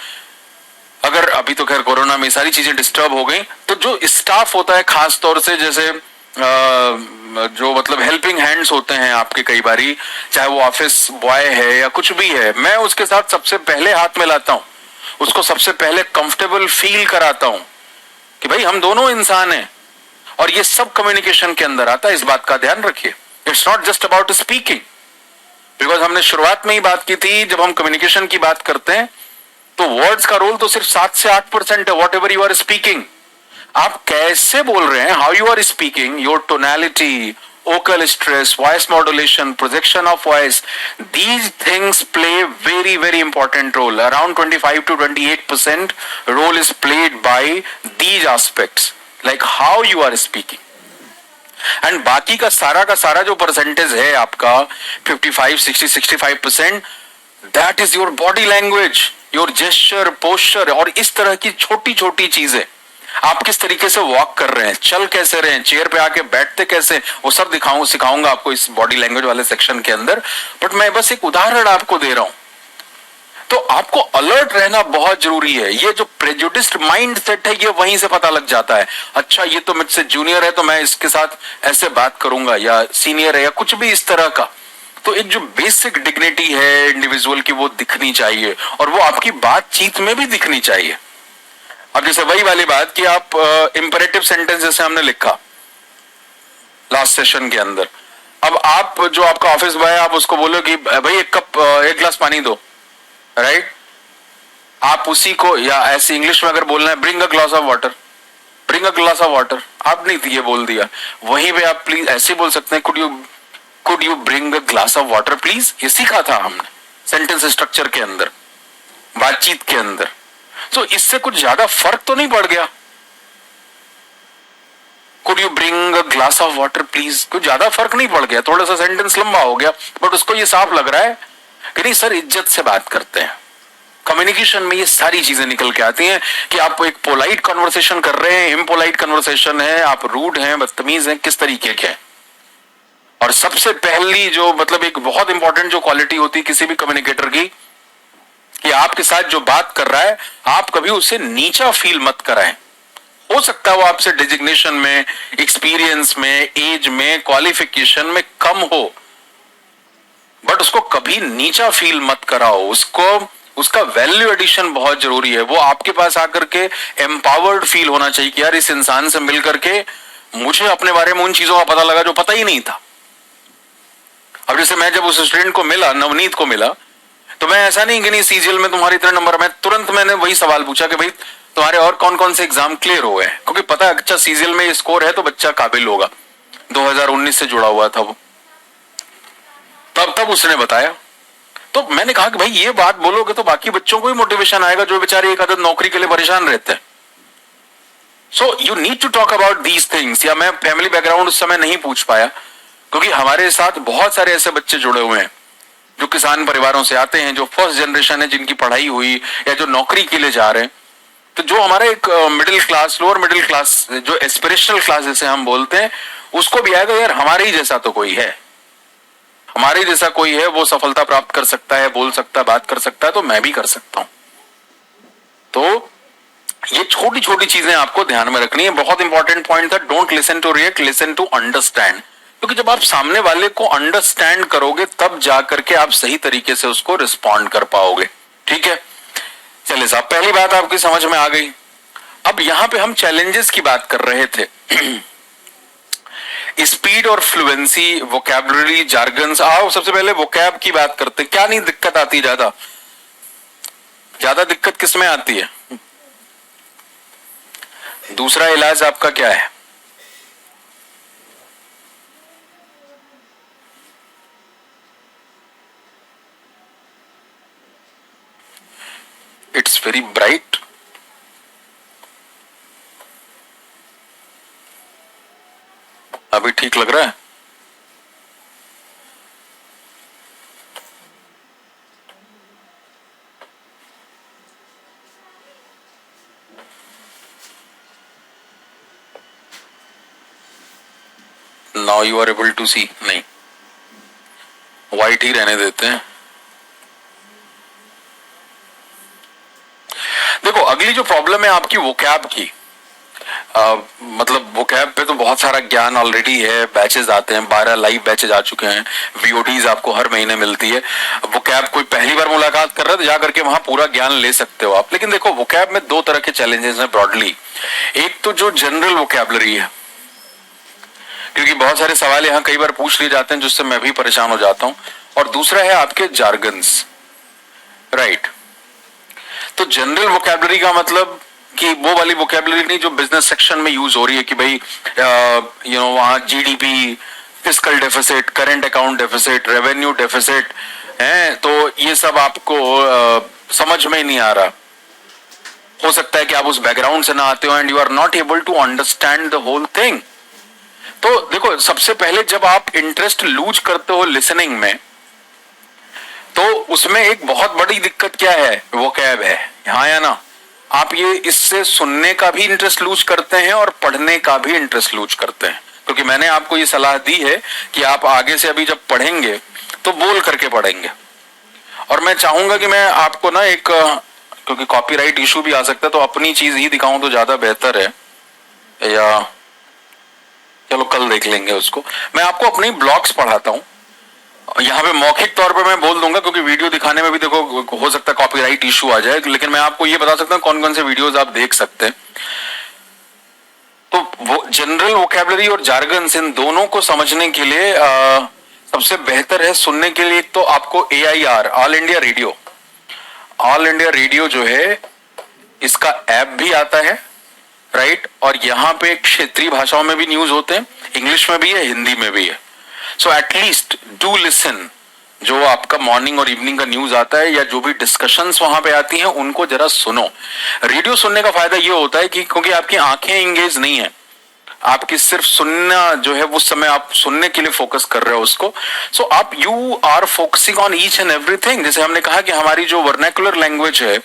अगर अभी तो खैर कोरोना में सारी चीजें डिस्टर्ब हो गई, तो जो स्टाफ होता है खास तौर से, जैसे जो मतलब हेल्पिंग हैंड्स होते हैं आपके, कई बारी चाहे वो ऑफिस बॉय है या कुछ भी है, मैं उसके साथ सबसे पहले हाथ मिलाता हूं, उसको सबसे पहले कंफर्टेबल फील कराता हूं कि भाई हम दोनों इंसान हैं. और ये सब कम्युनिकेशन के अंदर आता है, इस बात का ध्यान रखिए. It's not just about speaking, because हमने शुरुआत में ही बात की थी, जब हम कम्युनिकेशन की बात करते हैं तो वर्ड्स का रोल तो सिर्फ 7 से 8% है. Whatever you are speaking, आप कैसे बोल रहे हैं, how you are speaking, your tonality, vocal stress, voice modulation, projection of voice, these things play very important role. Around 25 to 28% role is played by these aspects, like how you are speaking. And बाकी का सारा जो percentage है आपका 55, 60, 65%, that is your body language, your gesture, posture, और इस तरह की छोटी छोटी चीजें, आप किस तरीके से वॉक कर रहे हैं, चल कैसे रहे हैं, चेयर पे आके बैठते कैसे, वो सब सिखाऊंगा आपको इस बॉडी लैंग्वेज वाले सेक्शन के अंदर. बट मैं बस एक उदाहरण आपको दे रहा हूं. तो आपको अलर्ट रहना बहुत जरूरी है. ये जो प्रेजुडिस्ड माइंड सेट है, ये वहीं से पता लग जाता है. अच्छा ये तो मुझसे जूनियर है तो मैं इसके साथ ऐसे बात करूंगा, या सीनियर है या कुछ भी इस तरह का. तो एक जो बेसिक डिग्निटी है इंडिविजुअल की, वो दिखनी चाहिए, और वो आपकी बातचीत में भी दिखनी चाहिए. अब जैसे वही वाली बात कि आप इंपरेटिव सेंटेंस जैसे हमने लिखा लास्ट सेशन के अंदर, अब आप जो आपका ऑफिस बॉय है, आप उसको बोलो कि भाई एक गिलास पानी दो, राइट? आप उसी को, या ऐसे इंग्लिश में अगर बोलना है, bring a glass of water, bring a glass of water, आपने ये बोल दिया. वहीं पे आप प्लीज ऐसे बोल सकते हैं, could you bring a glass of water please. ये सीखा था हमने सेंटेंस स्ट्रक्चर के अंदर, बातचीत के अंदर. तो इससे कुछ ज्यादा फर्क तो नहीं पड़ गया. Could you bring a glass of water please, कुछ ज्यादा फर्क नहीं पड़ गया. थोड़ा सा सेंटेंस लंबा हो गया, बट उसको ये साफ लग रहा है कि नहीं सर, इज्जत से बात करते हैं. कम्युनिकेशन में ये सारी चीजें निकल के आती हैं कि आप एक पोलाइट कन्वर्सेशन कर रहे हैं, इम्पोलाइट कन्वर्सेशन है, आप रूड हैं, बदतमीज हैं, किस तरीके के हैं. और सबसे पहली जो मतलब एक बहुत इंपॉर्टेंट जो क्वालिटी होती है किसी भी कम्युनिकेटर की, कि आपके साथ जो बात कर रहा है आप कभी उसे नीचा फील मत कराएं। हो सकता है वो आपसे डिजिग्नेशन में, एक्सपीरियंस में, एज में, क्वालिफिकेशन में कम हो, बट उसको कभी नीचा फील मत कराओ। उसको उसका वैल्यू एडिशन बहुत जरूरी है। वो आपके पास आकर के एम्पावर्ड फील होना चाहिए कि यार इस इंसान से मिलकर के मुझे अपने बारे में उन चीजों का पता लगा जो पता ही नहीं था। अब जैसे मैं जब उस स्टूडेंट को मिला, नवनीत को मिला, तो मैं ऐसा नहीं कि नहीं सीजीएल में तुम्हारे इतने नंबर, मैं तुरंत मैंने वही सवाल पूछा कि भाई तुम्हारे और कौन कौन से एग्जाम क्लियर हो गए, क्योंकि पता है अच्छा सीजीएल में ये स्कोर है तो बच्चा काबिल होगा। 2019 से जुड़ा हुआ था वो, तब उसने बताया। तो मैंने कहा कि भाई ये बात बोलोगे तो बाकी बच्चों को भी मोटिवेशन आएगा जो बेचारे एक आदत नौकरी के लिए परेशान रहते हैं। So you need to talk about these things. या मैं फैमिली बैकग्राउंड उस समय नहीं पूछ पाया, क्योंकि हमारे साथ बहुत सारे ऐसे बच्चे जुड़े हुए हैं जो किसान परिवारों से आते हैं, जो फर्स्ट जनरेशन है, जिनकी पढ़ाई हुई या जो नौकरी के लिए जा रहे हैं। तो जो हमारा एक middle class, lower middle class, जो एस्पिरेशनल क्लास जैसे हम बोलते हैं, उसको भी आएगा यार हमारे ही जैसा तो कोई है, हमारे जैसा कोई है, वो सफलता प्राप्त कर सकता है, बोल सकता है, बात कर सकता है, तो मैं भी कर सकता हूं। तो ये छोटी छोटी चीजें आपको ध्यान में रखनी है। बहुत इंपॉर्टेंट पॉइंट था, don't listen to react, listen to understand. क्योंकि जब आप सामने वाले को अंडरस्टैंड करोगे तब जाकर के आप सही तरीके से उसको रिस्पॉन्ड कर पाओगे। ठीक है, चलिए साहब, पहली बात आपकी समझ में आ गई। अब यहां पे हम चैलेंजेस की बात कर रहे थे। स्पीड और फ्लुएंसी, वोकैबुलरी, जार्गन्स। आओ सबसे पहले वोकैब की बात करते। क्या नहीं दिक्कत आती, ज्यादा ज्यादा दिक्कत किसमें आती है? दूसरा इलाज आपका क्या है? It's very bright. अभी ठीक लग रहा है? Now you are able to see? नहीं, व्हाइट ही रहने देते हैं। देखो अगली जो प्रॉब्लम है आपकी वोकैब की, मतलब वोकैब पे तो बहुत सारा ज्ञान ऑलरेडी है, बैचेस आते हैं, 12 लाइव बैचेस आ चुके हैं, वीओडीज आपको हर महीने मिलती है। वोकैब कोई पहली बार मुलाकात कर रहा है तो जाकर के वहां पूरा ज्ञान ले सकते हो आप। लेकिन देखो वोकैब में दो तरह के चैलेंजेस हैं ब्रॉडली। एक तो जो जनरल वोकैबलरी है, क्योंकि बहुत सारे सवाल यहाँ कई बार पूछ लिए जाते हैं जिससे मैं भी परेशान हो जाता हूं, और दूसरा है आपके जार्गन्स, राइट। तो जनरल वोकैबलरी का मतलब कि वो वाली वोकैबलरी नहीं जो बिजनेस सेक्शन में यूज हो रही है कि भाई वहां GDP, fiscal deficit, current account deficit, revenue deficit है, तो ये सब आपको समझ में ही नहीं आ रहा। हो सकता है कि आप उस बैकग्राउंड से ना आते हो and you are not able to understand the whole thing. तो देखो सबसे पहले जब आप इंटरेस्ट लूज करते हो लिसनिंग में, तो उसमें एक बहुत बड़ी दिक्कत क्या है? वोकैब है, हाँ या ना? आप ये इससे सुनने का भी इंटरेस्ट लूज करते हैं और पढ़ने का भी इंटरेस्ट लूज करते हैं, क्योंकि मैंने आपको ये सलाह दी है कि आप आगे से अभी जब पढ़ेंगे तो बोल करके पढ़ेंगे। और मैं चाहूंगा कि मैं आपको ना एक, क्योंकि कॉपीराइट इशू भी आ सकता है, तो अपनी चीज ही दिखाऊं तो ज्यादा बेहतर है, या चलो कल देख लेंगे उसको। मैं आपको अपने ब्लॉग्स पढ़ाता हूं, यहाँ पे मौखिक तौर पे मैं बोल दूंगा, क्योंकि वीडियो दिखाने में भी देखो हो सकता है कॉपीराइट इशू आ जाए, लेकिन मैं आपको ये बता सकता हूँ कौन कौन से वीडियोस आप देख सकते हैं। तो वो जनरल वोकैबुलरी और जार्गन्स, इन दोनों को समझने के लिए सबसे बेहतर है सुनने के लिए तो आपको AIR, all India radio, all India radio जो है इसका ऐप भी आता है, राइट। और यहाँ पे क्षेत्रीय भाषाओं में भी न्यूज होते हैं, इंग्लिश में भी है, हिंदी में भी है। सो एटलीस्ट डू लिसन, जो आपका मॉर्निंग और इवनिंग का न्यूज आता है या जो भी डिस्कशंस वहां पे आती हैं उनको जरा सुनो। रेडियो सुनने का फायदा ये होता है कि क्योंकि आपकी आंखें एंगेज नहीं है, आपकी सिर्फ सुनना जो है उस समय आप सुनने के लिए फोकस कर रहे हो उसको। सो आप you are focusing on each and everything. जैसे हमने कहा कि हमारी जो वर्नाकुलर लैंग्वेज है,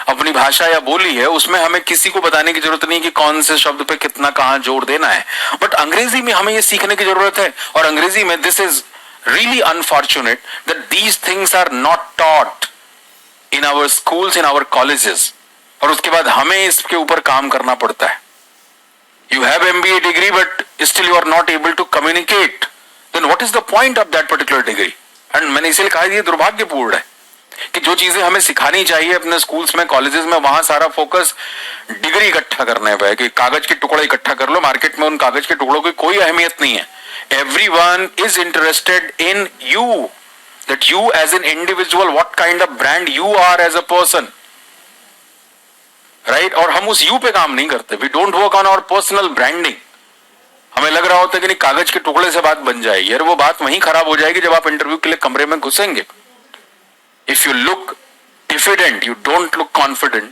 अपनी भाषा या बोली है, उसमें हमें किसी को बताने की जरूरत नहीं कि कौन से शब्द पे कितना कहां जोर देना है। बट अंग्रेजी में हमें ये सीखने की जरूरत है, और अंग्रेजी में this is really unfortunate that these things are not taught in our schools, in our colleges, और उसके बाद हमें इसके ऊपर काम करना पड़ता है. You have MBA degree but still you are not able to communicate. Then what is the point of that particular degree? And मैंने इसीलिए कहा ये दुर्भाग्यपूर्ण है कि जो चीजें हमें सिखानी चाहिए अपने स्कूल्स में, कॉलेजेस में, वहां सारा फोकस डिग्री इकट्ठा करने पे है कि कागज के टुकड़े इकट्ठा कर लो. मार्केट में उन कागज के टुकड़ों की कोई अहमियत नहीं है. Everyone is interested in you, that you as an individual, what kind of brand you are as a person. Right और हम उस यू पे काम नहीं करते. We don't work on our personal branding. हमें लग रहा होता है कि नहीं कागज के टुकड़े से बात बन जाएगी. यार वो बात वहीं खराब हो जाएगी जब आप इंटरव्यू के लिए कमरे में घुसेंगे. If you look diffident, you don't look confident,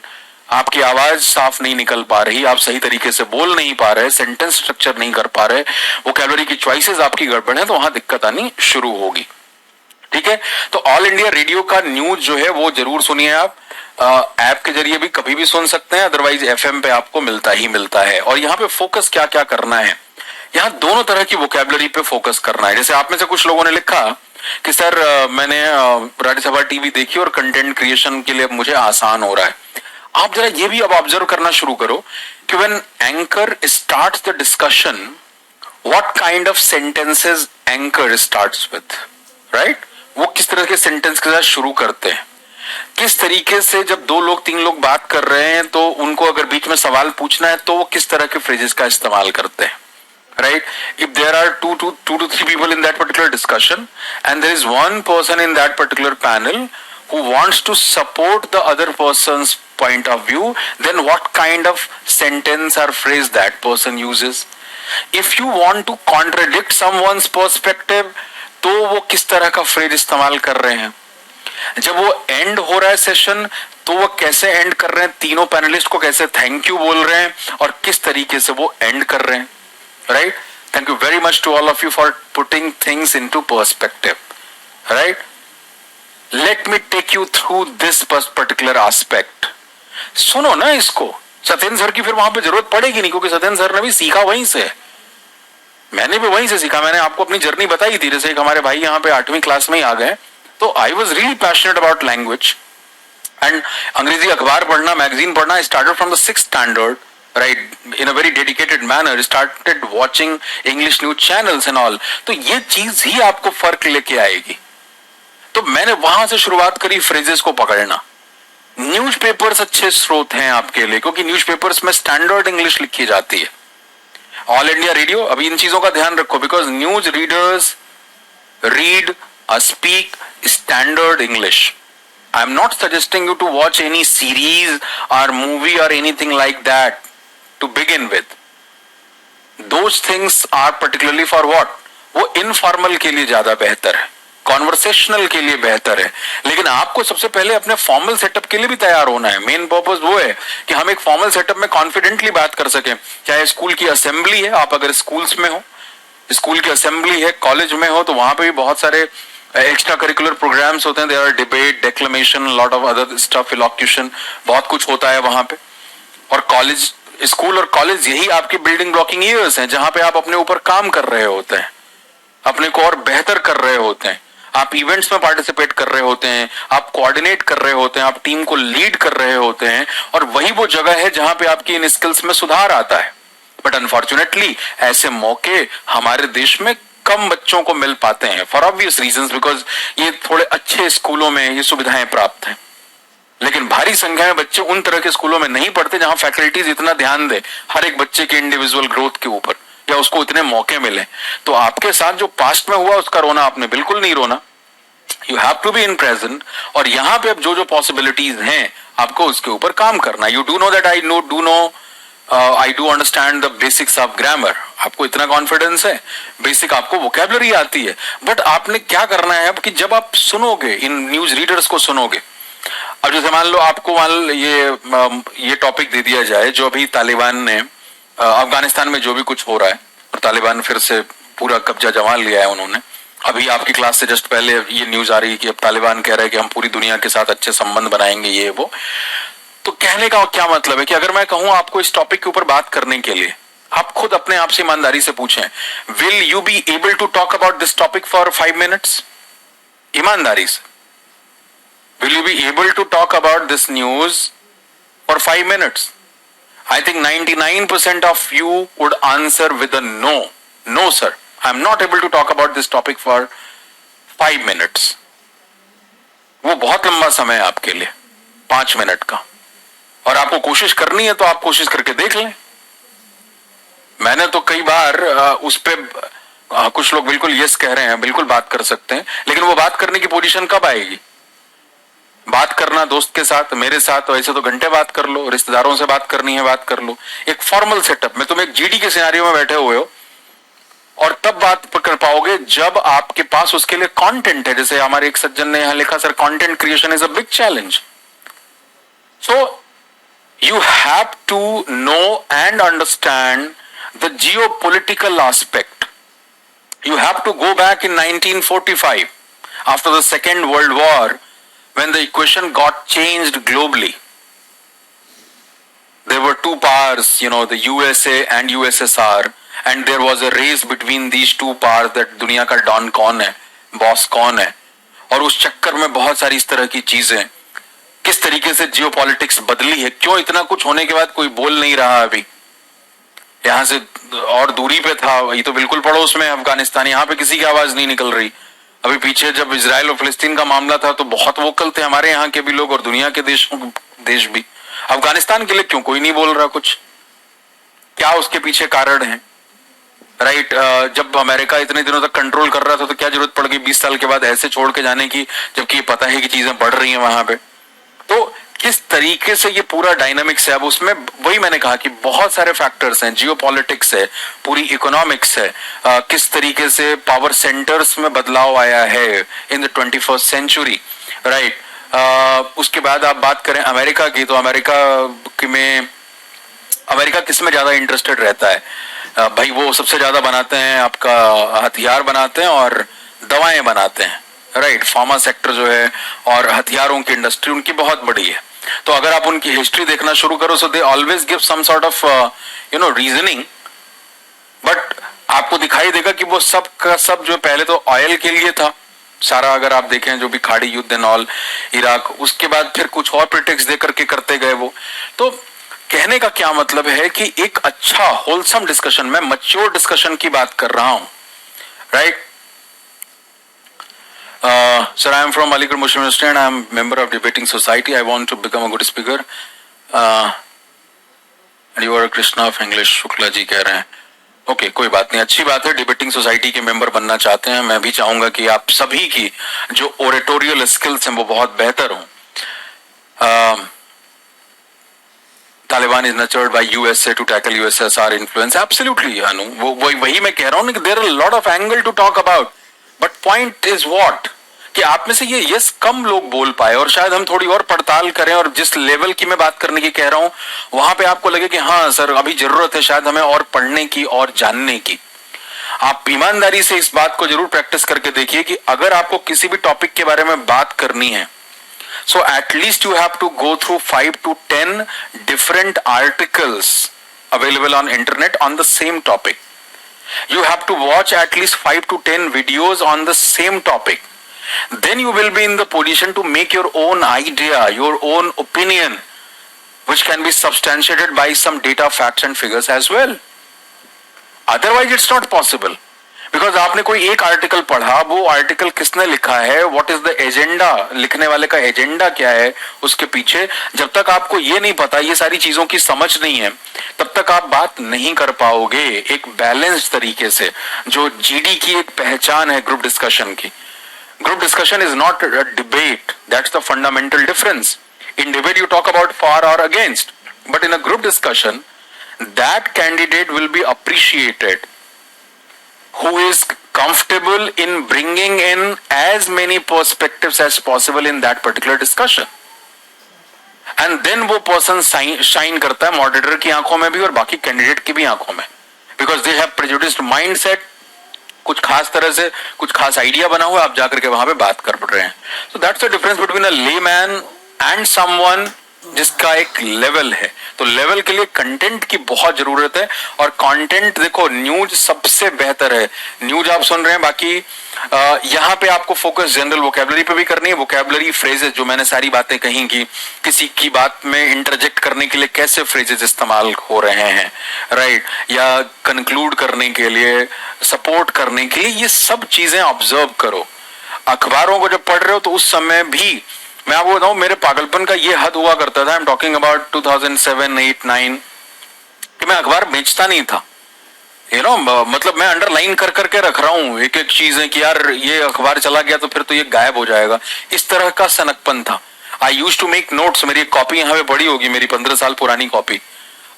आपकी आवाज साफ नहीं निकल पा रही, आप सही तरीके से बोल नहीं पा रहे, सेंटेंस स्ट्रक्चर नहीं कर पा रहे, वोकैबुलरी की चॉइसेस आपकी गड़बड़ है, तो वहां दिक्कत आनी शुरू होगी. ठीक है, तो ऑल इंडिया रेडियो का न्यूज जो है वो जरूर सुनिए. आप ऐप के जरिए भी कभी भी सुन सकते हैं, अदरवाइज एफएम पे आपको मिलता ही मिलता है. और यहाँ पे फोकस क्या क्या करना है, यहाँ दोनों तरह की वोकैबुलरी पे फोकस करना है. जैसे आप में से कुछ लोगों ने लिखा कि सर मैंने राज्यसभा टीवी देखी और कंटेंट क्रिएशन के लिए मुझे आसान हो रहा है. आप जरा ये भी अब ऑब्जर्व करना शुरू करो कि when anchor starts the discussion, what kind of sentences anchor starts with, right. वो किस तरह के सेंटेंस के साथ शुरू करते हैं, किस तरीके से जब दो लोग तीन लोग बात कर रहे हैं तो उनको अगर बीच में सवाल पूछना है तो वो किस तरह के फ्रेजेस का इस्तेमाल करते हैं, right. If there are two to three people in that particular discussion and there is one person in that particular panel who wants to support the other person's point of view, then what kind of sentence or phrase that person uses. If you want to contradict someone's perspective, तो वो किस तरह का phrase इस्तेमाल कर रहे हैं. जब वो एंड हो रहा है सेशन तो वो कैसे एंड कर रहे हैं, तीनों पैनलिस्ट को कैसे थैंक यू बोल रहे हैं और किस तरीके से वो एंड कर रहे हैं, right. Thank you very much to all of you for putting things into perspective, right. Let me take you through this particular aspect. सुनो ना इसको. सत्येंद्र सर की फिर वहां पे जरूरत पड़ेगी नहीं क्योंकि सत्येंद्र सर ने भी सीखा वहीं से, मैंने भी वहीं से सीखा. मैंने आपको अपनी जर्नी बताई थी. जैसे एक हमारे भाई यहाँ पे 8वीं क्लास में ही आ गए, तो I was really passionate about language and अंग्रेजी अखबार पढ़ना, मैगजीन पढ़ना. I started from the 6th standard, right, in a very dedicated manner. Started watching English news channels and all. तो ये चीज ही आपको फर्क लेके आएगी. तो मैंने वहां से शुरुआत करी फ्रेजेस को पकड़ना. न्यूज़पेपर्स अच्छे स्रोत हैं आपके लिए क्योंकि न्यूज़पेपर्स में स्टैंडर्ड इंग्लिश लिखी जाती है. ऑल इंडिया रेडियो, अभी इन चीजों का ध्यान रखो because news readers read speak standard English. I am not suggesting you to watch any series और मूवी और anything like that to begin with. Those things are particularly for what, वो informal के लिए ज्यादा बेहतर है, कॉन्वर्सेशनल के लिए बेहतर है. लेकिन आपको सबसे पहले अपने फॉर्मल सेटअप के लिए भी तैयार होना है. मेन पर्पस वो है कि हम एक फॉर्मल सेटअप में कॉन्फिडेंटली बात कर सकें. चाहे स्कूल की असेंबली है, आप अगर स्कूल्स में हो, स्कूल की असेंबली है, कॉलेज में हो, तो वहां पे भी बहुत सारे एक्स्ट्रा करिकुलर प्रोग्राम्स होते हैं. There are debate, declamation, lot of other stuff, elocution, बहुत कुछ होता है वहां पे. और कॉलेज, स्कूल और कॉलेज यही आपकी बिल्डिंग ब्लॉकिंग ईयर्स हैं जहां पे आप अपने ऊपर काम कर रहे होते हैं, अपने को और बेहतर कर रहे होते हैं. आप इवेंट्स में पार्टिसिपेट कर रहे होते हैं, आप कोऑर्डिनेट कर रहे होते हैं, आप टीम को लीड कर रहे होते हैं. और वही वो जगह है जहां पे आपकी इन स्किल्स में सुधार आता है. बट अनफॉर्चुनेटली ऐसे मौके हमारे देश में कम बच्चों को मिल पाते हैं फॉर ऑब्वियस रीजंस, बिकॉज ये थोड़े अच्छे स्कूलों में ये सुविधाएं प्राप्त हैं. लेकिन भारी संख्या में बच्चे उन तरह के स्कूलों में नहीं पढ़ते जहां फैकल्टीज इतना ध्यान दे हर एक बच्चे के इंडिविजुअल ग्रोथ के ऊपर या उसको इतने मौके मिले. तो आपके साथ जो पास्ट में हुआ उसका रोना आपने बिल्कुल नहीं रोना. You have to be in present. और यहां पे अब जो जो पॉसिबिलिटीज हैं आपको उसके ऊपर काम करना. You do know that I do understand the basics of grammar. आपको इतना कॉन्फिडेंस है, बेसिक आपको वोकैबुलरी आती है. बट आपने क्या करना है अब कि जब आप सुनोगे, इन न्यूज रीडर्स को सुनोगे, अब जैसे मान लो आपको ये टॉपिक दे दिया जाए जो अभी तालिबान ने अफगानिस्तान में जो भी कुछ हो रहा है और तालिबान फिर से पूरा कब्जा जमा लिया है उन्होंने. अभी आपकी क्लास से जस्ट पहले ये न्यूज आ रही है कि अब तालिबान कह रहा है कि हम पूरी दुनिया के साथ अच्छे संबंध बनाएंगे, ये वो. तो कहने का क्या मतलब है कि अगर मैं कहूं आपको इस टॉपिक के ऊपर बात करने के लिए, आप खुद अपने आप से ईमानदारी से पूछें, will you be able to talk about this topic for 5 minutes? ईमानदारी से Will you be able to talk about this news for 5 minutes? I think 99% of you would answer with a no. No, sir. I'm not able to talk about this topic for 5 minutes. वो बहुत लंबा समय है आपके लिए, 5 minute का, और आपको कोशिश करनी है तो आप कोशिश करके देख लें। मैंने तो कई बार उस पे कुछ लोग बिल्कुल यस कह रहे हैं, बिल्कुल बात कर सकते हैं, लेकिन वो बात करने की पोजीशन कब आएगी? बात करना दोस्त के साथ, मेरे साथ, तो ऐसे तो घंटे बात कर लो, रिश्तेदारों से बात करनी है बात कर लो, एक फॉर्मल सेटअप में तुम एक जीडी के सिनेरियो में बैठे हुए हो, और तब बात कर पाओगे जब आपके पास उसके लिए कंटेंट है। जैसे हमारे एक सज्जन ने यहां लिखा, sir content creation is a big challenge. So you have to know and understand the geopolitical aspect. You have to go back in 1945 after the Second World War when the equation got changed globally. There were two powers, the USA and USSR, and there was a race between these two powers that दुनिया का don कौन है, boss कौन है, और उस चक्कर में बहुत सारी इस तरह की चीजें, किस तरीके से जियोपॉलिटिक्स बदली है, क्यों इतना कुछ होने के बाद कोई बोल नहीं रहा अभी, यहां से और दूरी पे था, ये तो बिल्कुल पड़ोस में अफगानिस्तान, यहाँ पे किसी की आवाज नहीं निकल रही। अभी पीछे जब इजराइल और फिलिस्तीन का मामला था तो बहुत वोकल थे हमारे यहाँ के भी लोग और दुनिया के देश भी। अफगानिस्तान के लिए क्यों कोई नहीं बोल रहा कुछ? क्या उसके पीछे कारण है? राइट, जब अमेरिका इतने दिनों तक कंट्रोल कर रहा था तो क्या जरूरत पड़ गई 20 साल के बाद ऐसे छोड़ के जाने की, जबकि पता है कि चीजें बढ़ रही हैं वहां पे। तो किस तरीके से ये पूरा डायनामिक्स है, अब उसमें वही मैंने कहा कि बहुत सारे फैक्टर्स हैं, जियोपॉलिटिक्स है, पूरी इकोनॉमिक्स है, किस तरीके से पावर सेंटर्स में बदलाव आया है in the 21st century, right. उसके बाद आप बात करें अमेरिका की, तो अमेरिका किस में ज्यादा इंटरेस्टेड रहता है? भाई वो सबसे ज्यादा बनाते हैं, आपका हथियार बनाते हैं और दवाएं बनाते हैं, राइट। फार्मा सेक्टर जो है और हथियारों की इंडस्ट्री उनकी बहुत बड़ी है। तो अगर आप उनकी हिस्ट्री देखना शुरू करो, so they always give some sort of reasoning, but आपको दिखाई देगा कि वो सब का सब जो पहले तो ऑयल के लिए था सारा, अगर आप देखें जो भी खाड़ी युद्ध एंड ऑल, इराक, उसके बाद फिर कुछ और प्रिटेक्स दे करके करते गए वो। तो कहने का क्या मतलब है कि एक अच्छा होलसम डिस्कशन, मैं मैच्योर डिस्कशन की बात कर रहा हूं, right. Sir, I am from Aligarh Muslim University and I am member of debating society. I want to become a good speaker. And you are Krishna of English, Shukla ji कह रहे हैं। Okay, कोई बात नहीं, अच्छी बात है, डिबेटिंग सोसाइटी के मेंबर बनना चाहते हैं। मैं भी चाहूंगा कि आप सभी की जो ओरेटोरियल स्किल्स हैं वो बहुत बेहतर हों। Taliban is nurtured by USA to tackle USSR influence, absolutely Anu, वो वही मैं कह रहा हूं ना कि there are a lot of angle to talk about, but point is what कि आप में से ये यस कम लोग बोल पाए, और शायद हम थोड़ी और पड़ताल करें, और जिस लेवल की मैं बात करने की कह रहा हूं वहां पे आपको लगे कि हाँ सर अभी जरूरत है शायद हमें और पढ़ने की और जानने की। आप ईमानदारी से इस बात को जरूर प्रैक्टिस करके देखिए कि अगर आपको किसी भी टॉपिक के बारे में बात करनी है, so at least you have to go through 5 to 10 different articles available on internet on the same topic. You have to watch at least 5 to 10 videos on the same topic. Then you will be in the position to make your own idea, your own opinion, which can be substantiated by some data, facts and figures as well. Otherwise it's not possible. Because आपने कोई एक article पढ़ा, वो article किसने लिखा है, what is the agenda, लिखने वाले का एजेंडा क्या है उसके पीछे, जब तक आपको ये नहीं पता, ये सारी चीजों की समझ नहीं है, तब तक आप बात नहीं कर पाओगे एक बैलेंस तरीके से, जो जीडी की एक पहचान है ग्रुप डिस्कशन की। Group discussion is not a debate, that's the fundamental difference. In debate you talk about for और against, but in a group discussion that candidate will be appreciated who is comfortable in bringing in as many perspectives as possible in that particular discussion, and then वो person shine करता है moderator की आंखों में भी और बाकी candidate की भी आंखों में, because they have prejudiced mindset, कुछ खास तरह से कुछ खास आइडिया बना हुआ, आप जाकर के वहां पे बात कर रहे हैं। So that's the difference between a layman and someone जिसका एक लेवल है। तो लेवल के लिए कंटेंट की बहुत जरूरत है। और कंटेंट देखो, न्यूज सबसे बेहतर है। न्यूज आप सुन रहे हैं, बाकी यहाँ पे आपको फोकस जनरल वोकेबलरी पे भी करनी है। वोकेबलरी, फ्रेजेस, जो मैंने सारी बातें कही कि किसी की बात में इंटरजेक्ट करने के लिए कैसे फ्रेजेस इस्तेमाल हो रहे हैं, राइट, या कंक्लूड करने के लिए, सपोर्ट करने के लिए, ये सब चीजें ऑब्जर्व करो। अखबारों को जब पढ़ रहे हो तो उस समय भी मैं आपको बताऊं, मेरे पागलपन का ये हद हुआ करता था, आई एम टॉकिंग अबाउट 2007, 8, 9, कि मैं अखबार बेचता नहीं था। मतलब मैं अंडरलाइन कर करके रख रहा हूं एक एक चीजें कि यार ये अखबार चला गया तो फिर तो ये गायब हो जाएगा। इस तरह का सनकपन था। आई यूज टू मेक नोट्स। मेरी एक कॉपी यहाँ पे पड़ी होगी, मेरी 15 साल पुरानी कॉपी।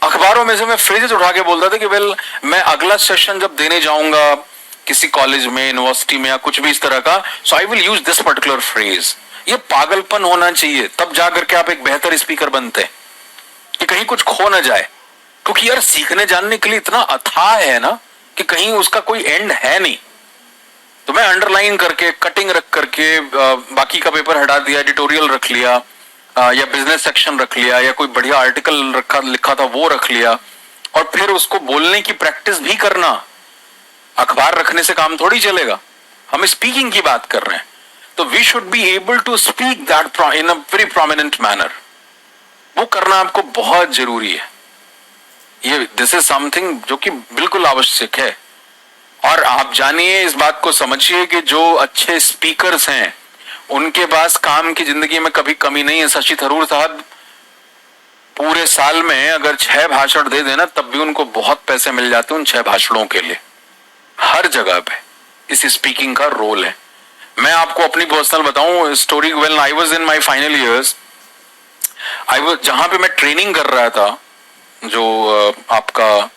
अखबारों में से मैं फ्रेजेस उठा के बोलता था कि वेल, मैं अगला सेशन जब देने जाऊंगा किसी कॉलेज में, यूनिवर्सिटी में, या कुछ भी इस तरह का, so I will use this particular phrase. ये पागलपन होना चाहिए, तब जाकर के आप एक बेहतर स्पीकर बनते हैं, कि कहीं कुछ खो ना जाए। क्योंकि यार सीखने जानने के लिए इतना अथाह है ना कि कहीं उसका कोई एंड है नहीं। तो मैं अंडरलाइन करके, कटिंग रख करके, बाकी का पेपर हटा दिया, एडिटोरियल रख लिया, या बिजनेस सेक्शन रख लिया, या कोई बढ़िया आर्टिकल रखा लिखा था वो रख लिया, और फिर उसको बोलने की प्रैक्टिस भी करना। अखबार रखने से काम थोड़ी चलेगा, हम स्पीकिंग की बात कर रहे हैं। तो we should be able to speak that in a very prominent manner. वो करना आपको बहुत जरूरी है। ये दिस इज समथिंग जो कि बिल्कुल आवश्यक है। और आप जानिए, इस बात को समझिए कि जो अच्छे स्पीकर्स हैं उनके पास काम की जिंदगी में कभी कमी नहीं है। शशि थरूर साहब पूरे साल में अगर 6 भाषण दे देना तब भी उनको बहुत पैसे मिल जाते हैं उन 6 भाषणों के लिए। हर जगह पे इस स्पीकिंग का रोल है। मैं आपको अपनी पर्सनल बताऊं story. When I was in my final years, जहां पे मैं ट्रेनिंग कर रहा था, जो आपका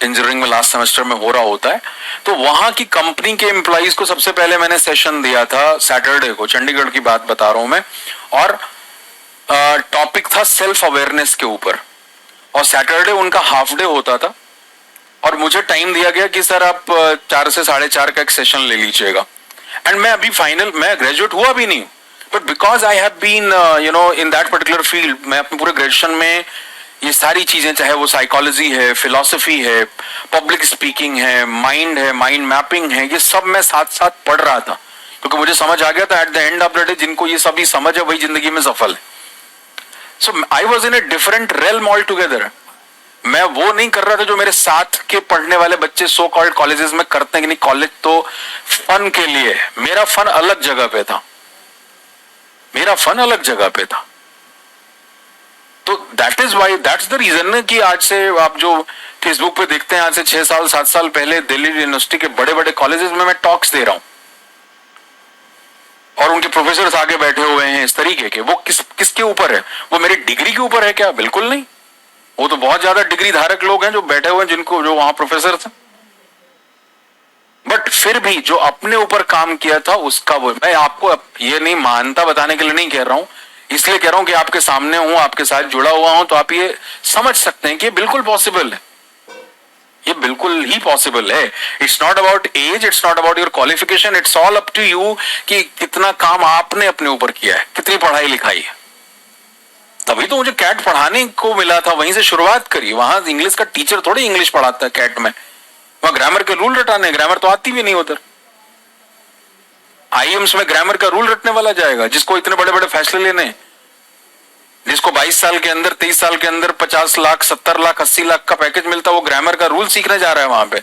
इंजीनियरिंग में लास्ट सेमेस्टर में हो रहा होता है, तो वहां की कंपनी के एम्प्लॉइज को सबसे पहले मैंने सेशन दिया था सैटरडे को। चंडीगढ़ की बात बता रहा हूं मैं। और टॉपिक था सेल्फ अवेयरनेस के ऊपर। और सैटरडे उनका हाफ डे होता था, और मुझे टाइम दिया गया कि सर आप 4 से 4:30 का एक सेशन ले लीजिएगा। एंड मैं अभी फाइनल, मैं ग्रेजुएट हुआ भी नहीं, but because I have been in that particular field, मैं अपने पूरे ग्रेजुएशन में ये सारी चीजें, चाहे वो साइकोलॉजी है, फिलॉसफी है, पब्लिक स्पीकिंग है, माइंड मैपिंग है, ये सब मैं साथ साथ पढ़ रहा था। क्योंकि मुझे समझ आ गया था at the end of the day जिनको ये सभी समझ है वही जिंदगी में सफल है। So I was in a different realm altogether. मैं वो नहीं कर रहा था जो मेरे साथ के पढ़ने वाले बच्चे सो कॉल्ड कॉलेजेस में करते हैं कि नहीं, कॉलेज तो फन के लिए। मेरा फन अलग जगह पे था, मेरा फन अलग जगह पे था। तो that is why, that's the reason कि आज से आप जो फेसबुक पे देखते हैं, आज से 6 साल 7 साल पहले दिल्ली यूनिवर्सिटी के बड़े बड़े कॉलेजेस में मैं टॉक्स दे रहा हूं, और उनके प्रोफेसर आगे बैठे हुए हैं इस तरीके के। वो किसके ऊपर है? वो मेरी डिग्री के ऊपर है क्या? बिल्कुल नहीं। वो तो बहुत ज्यादा डिग्री धारक लोग हैं जो बैठे हुए हैं, जिनको, जो वहां प्रोफेसर थे। बट फिर भी जो अपने ऊपर काम किया था उसका, वो मैं आपको ये नहीं मानता बताने के लिए नहीं कह रहा हूं, इसलिए कह रहा हूं कि आपके सामने हूं, आपके साथ जुड़ा हुआ हूं, तो आप ये समझ सकते हैं कि ये बिल्कुल पॉसिबल है। ये बिल्कुल ही पॉसिबल है। It's not about age, it's not about your qualification, it's all up to you कि कितना काम आपने अपने ऊपर किया है, कितनी पढ़ाई लिखाई है। तभी तो मुझे कैट पढ़ाने को मिला था, वहीं से शुरुआत करी। वहां इंग्लिश का टीचर थोड़ी इंग्लिश पढ़ाता है कैट में, वहां ग्रामर के रूल रटाने, ग्रामर तो आती भी नहीं उधर। आईएम्स में ग्रामर का रूल रटने वाला जाएगा जिसको इतने बड़े बड़े फैसले लेने, जिसको 22 साल के अंदर, 23 साल के अंदर 50 लाख, 70 लाख, 80 लाख का पैकेज मिलता है, वो ग्रामर का रूल सीखने जा रहा है वहां पे।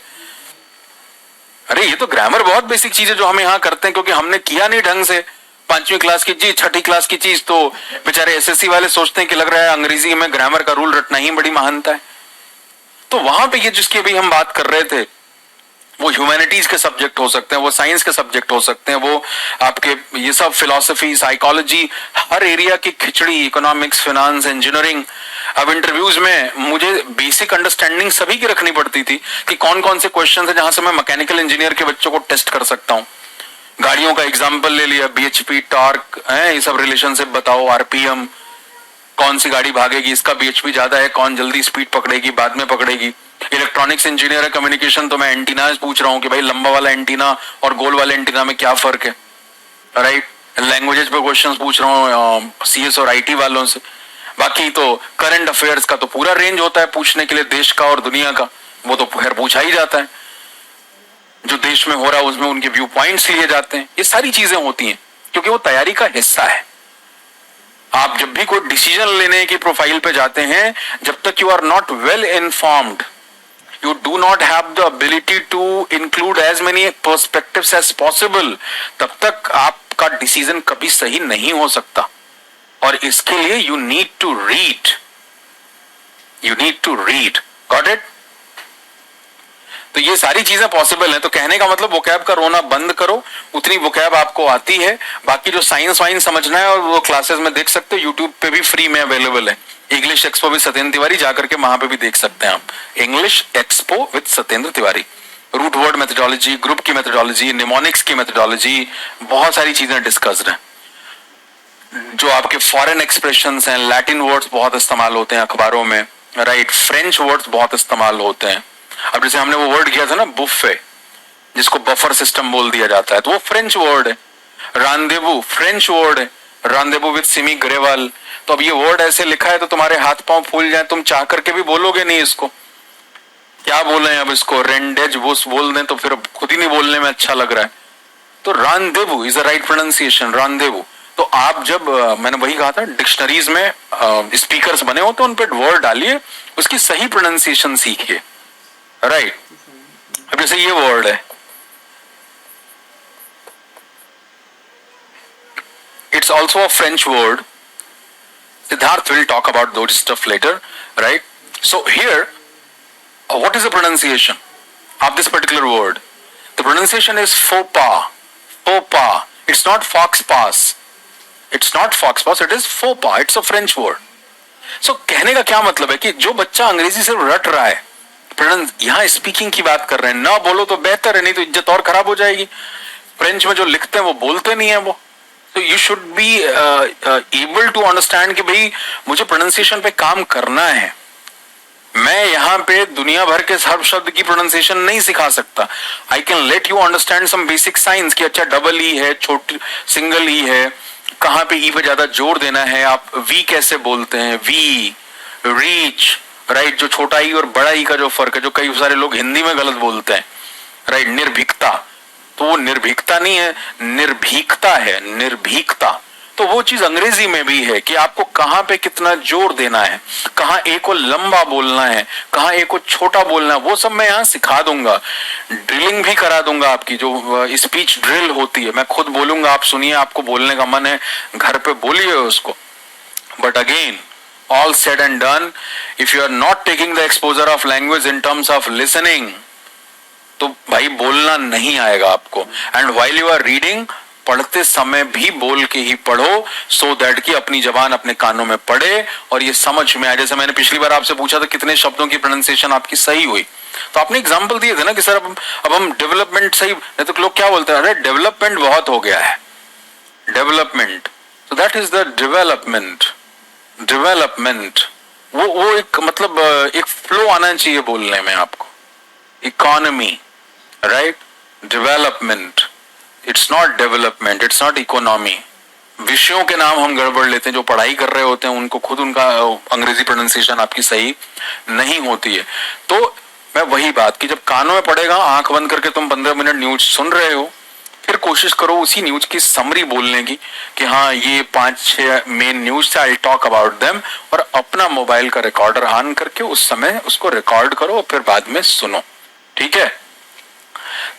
अरे ये तो ग्रामर बहुत बेसिक चीज है जो हम यहाँ करते हैं क्योंकि हमने किया नहीं ढंग से। 5वीं क्लास की चीज, 6ठी क्लास की चीज तो बेचारे एसएससी वाले सोचते हैं कि लग रहा है अंग्रेजी में ग्रामर का रूल रटना ही बड़ी महानता है। तो वहां पे ये जिसकी अभी हम बात कर रहे थे, वो ह्यूमैनिटीज के सब्जेक्ट हो सकते हैं, वो साइंस के सब्जेक्ट हो सकते हैं, वो आपके ये सब फिलॉसफी, साइकोलॉजी, हर एरिया की खिचड़ी, इकोनॉमिक्स, फाइनेंस, इंजीनियरिंग। अब इंटरव्यूज में मुझे बेसिक अंडरस्टैंडिंग सभी की रखनी पड़ती थी कि कौन कौन से क्वेश्चन है जहां से मैं मैकेनिकल इंजीनियर के बच्चों को टेस्ट कर सकता हूं। गाड़ियों का एग्जाम्पल ले लिया, बीएचपी, टॉर्क है, ये सब रिलेशनशिप बताओ, आरपीएम, कौन सी गाड़ी भागेगी, इसका बीएचपी ज्यादा है, कौन जल्दी स्पीड पकड़ेगी, बाद में पकड़ेगी। इलेक्ट्रॉनिक्स इंजीनियर है, कम्युनिकेशन, तो मैं एंटीना पूछ रहा हूँ कि भाई लंबा वाला एंटीना और गोल वाले एंटीना में क्या फर्क है, राइट। लैंग्वेजेस पे क्वेश्चंस पूछ रहा हूँ सीएस और आईटी वालों से। बाकी तो करंट अफेयर्स का तो पूरा रेंज होता है पूछने के लिए, देश का और दुनिया का, वो तो खैर पूछा ही जाता है। जो देश में हो रहा है उसमें उनके व्यू पॉइंट्स लिए जाते हैं, ये सारी चीजें होती हैं क्योंकि वो तैयारी का हिस्सा है। आप जब भी कोई डिसीजन लेने की प्रोफाइल पे जाते हैं, जब तक you are not well informed, you do not have the ability to include as many perspectives as possible, तब तक आपका डिसीजन कभी सही नहीं हो सकता। और इसके लिए you need to read, got it? तो ये सारी चीजें पॉसिबल हैं। तो कहने का मतलब वोकैब का रोना बंद करो, उतनी वोकैब आपको आती है। बाकी जो साइंस वाइंस समझना है और वो क्लासेस में देख सकते हो, यूट्यूब पे भी फ्री में अवेलेबल है। English expo with Satyendra Tiwari जाकर के वहां पे भी देख सकते हैं आप, English expo with Satyendra Tiwari. Root word methodology, group की मेथोडोलॉजी, निमोनिक्स की मेथोडोलॉजी, बहुत सारी चीजें डिस्कस्ड हैं। जो आपके फॉरेन एक्सप्रेशंस हैं, लैटिन वर्ड्स बहुत इस्तेमाल होते हैं अखबारों में, राइट, फ्रेंच वर्ड्स बहुत इस्तेमाल होते हैं। अब जैसे हमने वो वर्ड किया था ना बुफे, जिसको बफर सिस्टम बोल दिया जाता है, तो वो फ्रेंच वर्ड है। रांदेवू फ्रेंच वर्ड है, रांदेवू विद सिमी ग्रेवाल। तो अब ये वर्ड ऐसे लिखा है तो तुम्हारे हाथ पांव फूल जाए, तुम चाह करके भी बोलोगे नहीं इसको। क्या बोले अब इसको, रेंडेज वुस बोल दें तो फिर खुद ही नहीं बोलने में अच्छा लग रहा है। तो rendezvous is the right pronunciation, rendezvous. तो आप जब मैंने वही कहा था, डिक्शनरीज में स्पीकर्स बने हो तो उन पर वर्ड डालिए, उसकी सही प्रोनाउंसिएशन सीखिए, राइट। अब जैसे ये वर्ड है, it's also a French word. Siddharth will talk about those stuff later, right? So here, what is the pronunciation of this particular word? The pronunciation is faux pas. Faux pas. It's not fox pass. It's not fox pass. It is faux pas. It's a French word. So कहने का क्या मतलब है कि जो बच्चा अंग्रेजी से रट रहा है, यहाँ स्पीकिंग की बात कर रहे हैं, ना बोलो तो बेहतर है, नहीं तो इज्जत और खराब हो जाएगी। फ्रेंच में जो लिखते हैं वो बोलते नहीं है वो। तो you should be able to understand कि भाई मुझे प्रोनाउंसिएशन पे काम करना है। मैं यहाँ पे दुनिया भर के हर शब्द की प्रोनाउंसिएशन नहीं सिखा सकता। I can let you understand some basic science कि अच्छा डबल ई है, छोटी सिंगल ई है, कहाँ पे ई पे ज्यादा जोर देना है, आप वी कैसे बोलते हैं, वी, रीच, राइट, जो छोटा ई और बड़ा ई का जो फर्क है, जो कई सारे लोग हिंदी में गलत बोलते हैं, राइट। निर्भीकता, तो वो निर्भीकता नहीं है, निर्भीकता है, निर्भीकता। तो वो चीज अंग्रेजी में भी है कि आपको कहां पे कितना जोर देना है, कहां एक को लंबा बोलना है, कहां एक को छोटा बोलना है, वो सब मैं यहां सिखा दूंगा। ड्रिलिंग भी करा दूंगा, आपकी जो स्पीच ड्रिल होती है, मैं खुद बोलूंगा, आप सुनिए, आपको बोलने का मन है घर पे बोलिए उसको। But again, all said and done, if you are not taking the exposure of language in terms of listening, तो भाई बोलना नहीं आएगा आपको। And while you are reading, पढ़ते समय भी बोल के ही पढ़ो, सो दैट कि अपनी जबान अपने कानों में पड़े और ये समझ में आए। जैसे मैंने पिछली बार आपसे पूछा था कितने शब्दों की प्रोनाउंसिएशन आपकी सही हुई, तो आपने एग्जाम्पल दिए थे ना कि सर अब हम डेवलपमेंट सही, नहीं तो लोग क्या बोलते हैं, अरे डेवलपमेंट बहुत हो गया है, डेवलपमेंट। तो that is the development. Development वो एक मतलब एक फ्लो आना चाहिए बोलने में आपको। Economy, right, development, it's not development, it's not economy. विषयों के नाम हम गड़बड़ लेते हैं, जो पढ़ाई कर रहे होते हैं उनको खुद उनका अंग्रेजी प्रोनाउंसिएशन आपकी सही नहीं होती है। तो मैं वही बात कि जब कानों में पड़ेगा, आंख बंद करके तुम 15 मिनट न्यूज सुन रहे हो, फिर कोशिश करो उसी न्यूज की समरी बोलने की कि हाँ ये 5-6 मेन न्यूज थे, आई टॉक अबाउट देम, और अपना मोबाइल का रिकॉर्डर ऑन करके उस समय उसको रिकॉर्ड करो और फिर बाद में सुनो, ठीक है।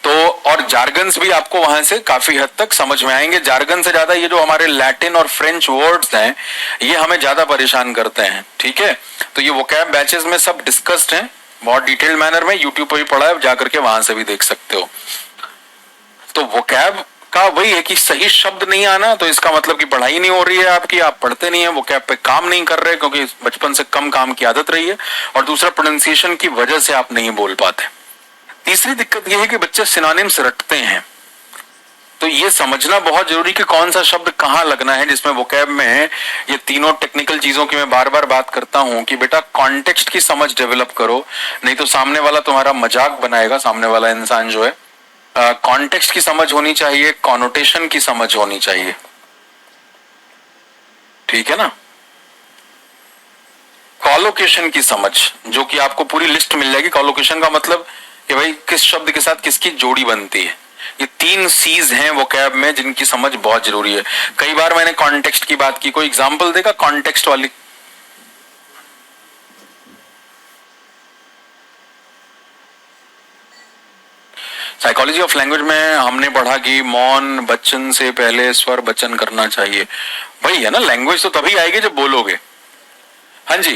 तो और जार्गन्स भी आपको वहां से काफी हद तक समझ में आएंगे। जार्गन से ज्यादा ये जो हमारे लैटिन और फ्रेंच वर्ड्स हैं, ये हमें ज्यादा परेशान करते हैं, ठीक है। तो ये वोकैब बैचेस में सब डिस्कस्ड हैं बहुत डिटेल मैनर में, यूट्यूब पर भी पढ़ा है, जाकर के वहां से भी देख सकते हो। तो वोकैब का वही है कि सही शब्द नहीं आना तो इसका मतलब कि पढ़ाई नहीं हो रही है आपकी, आप पढ़ते नहीं है, वोकैब पे काम नहीं कर रहे क्योंकि बचपन से कम काम की आदत रही है, और दूसरा प्रोनाउंसिएशन की वजह से आप नहीं बोल पाते। तीसरी दिक्कत यह है कि बच्चे सिनोनिम्स रटते हैं। तो ये समझना बहुत जरूरी कि कौन सा शब्द कहाँ लगना है, जिसमें वोकैब में ये तीनों टेक्निकल चीजों की मैं बार बार बात करता हूं कि बेटा कॉन्टेक्स्ट की समझ डेवलप करो, नहीं तो सामने वाला तुम्हारा मजाक बनाएगा, सामने वाला इंसान जो है। कॉन्टेक्स्ट की समझ होनी चाहिए, कॉनोटेशन की समझ होनी चाहिए, ठीक है ना। कॉलोकेशन की समझ, जो कि आपको पूरी लिस्ट मिल जाएगी। कॉलोकेशन का मतलब कि भाई किस शब्द के साथ किसकी जोड़ी बनती है। ये 3 सीज हैं वोकैब में जिनकी समझ बहुत जरूरी है। कई बार मैंने कॉन्टेक्स्ट की बात की, कोई एग्जांपल देगा कॉन्टेक्स्ट वाली? साइकोलॉजी ऑफ लैंग्वेज में हमने पढ़ा कि मौन वचन से पहले स्वर वचन करना चाहिए। भाई है ना, लैंग्वेज तो तभी आएगी जब बोलोगे। हाँ जी,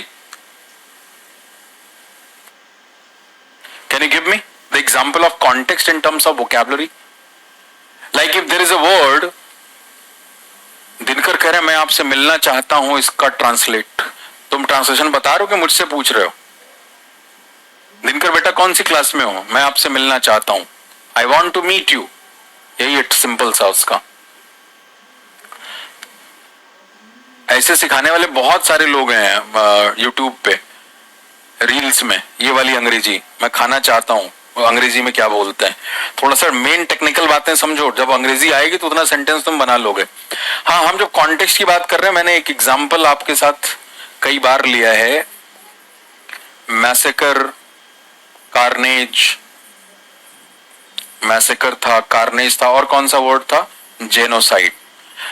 can you give me the example of context in terms of vocabulary? Like if there is a word, Dinkar कह रहे हैं मैं आपसे मिलना चाहता हूं, इसका ट्रांसलेट। तुम ट्रांसलेशन बता रहे हो कि मुझसे पूछ रहे हो? दिनकर बेटा कौन सी क्लास में हो? मैं आपसे मिलना चाहता हूं, I want to meet you. यही सिंपल सा उसका। ऐसे सिखाने वाले बहुत सारे लोग हैं यूट्यूब पे, रील्स में। ये वाली अंग्रेजी, मैं खाना चाहता हूं, अंग्रेजी में क्या बोलते हैं। थोड़ा सा मेन टेक्निकल बातें समझो, जब अंग्रेजी आएगी तो उतना सेंटेंस तुम बना लोगे। हाँ, हम जब कॉन्टेक्स्ट की बात कर रहे हैं, मैंने एक एग्जांपल आपके साथ कई बार लिया है, मैसेकर, कार्नेज। मैसेकर था, कार्नेज था, और कौन सा वर्ड था? जेनोसाइड।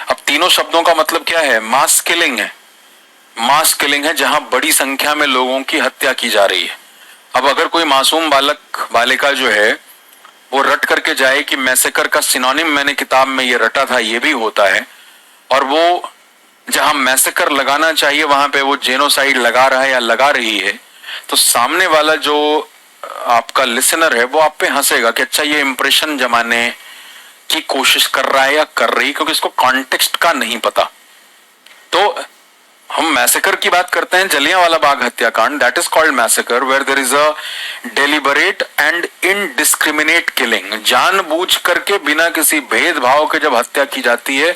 अब तीनों शब्दों का मतलब क्या है? मास किलिंग है। मास किलिंग है जहां बड़ी संख्या में लोगों की हत्या की जा रही है। अब अगर कोई मासूम बालक बालिका जो है वो रट करके जाए कि मैसेकर का सिनोनिम मैंने किताब में ये रटा था, ये भी होता है, और वो जहां मैसेकर लगाना चाहिए वहां पे वो जेनोसाइड लगा रहा है या लगा रही है, तो सामने वाला जो आपका लिसनर है वो आप पे हंसेगा कि अच्छा ये इंप्रेशन जमाने की कोशिश कर रहा है या कर रही, क्योंकि इसको कॉन्टेक्स्ट का नहीं पता। तो हम मैसेकर की बात करते हैं, जलियांवाला बाग हत्याकांड, that is called massacre, where there is a deliberate and indiscriminate killing. जानबूझ करके बिना किसी भेदभाव के जब हत्या की जाती है,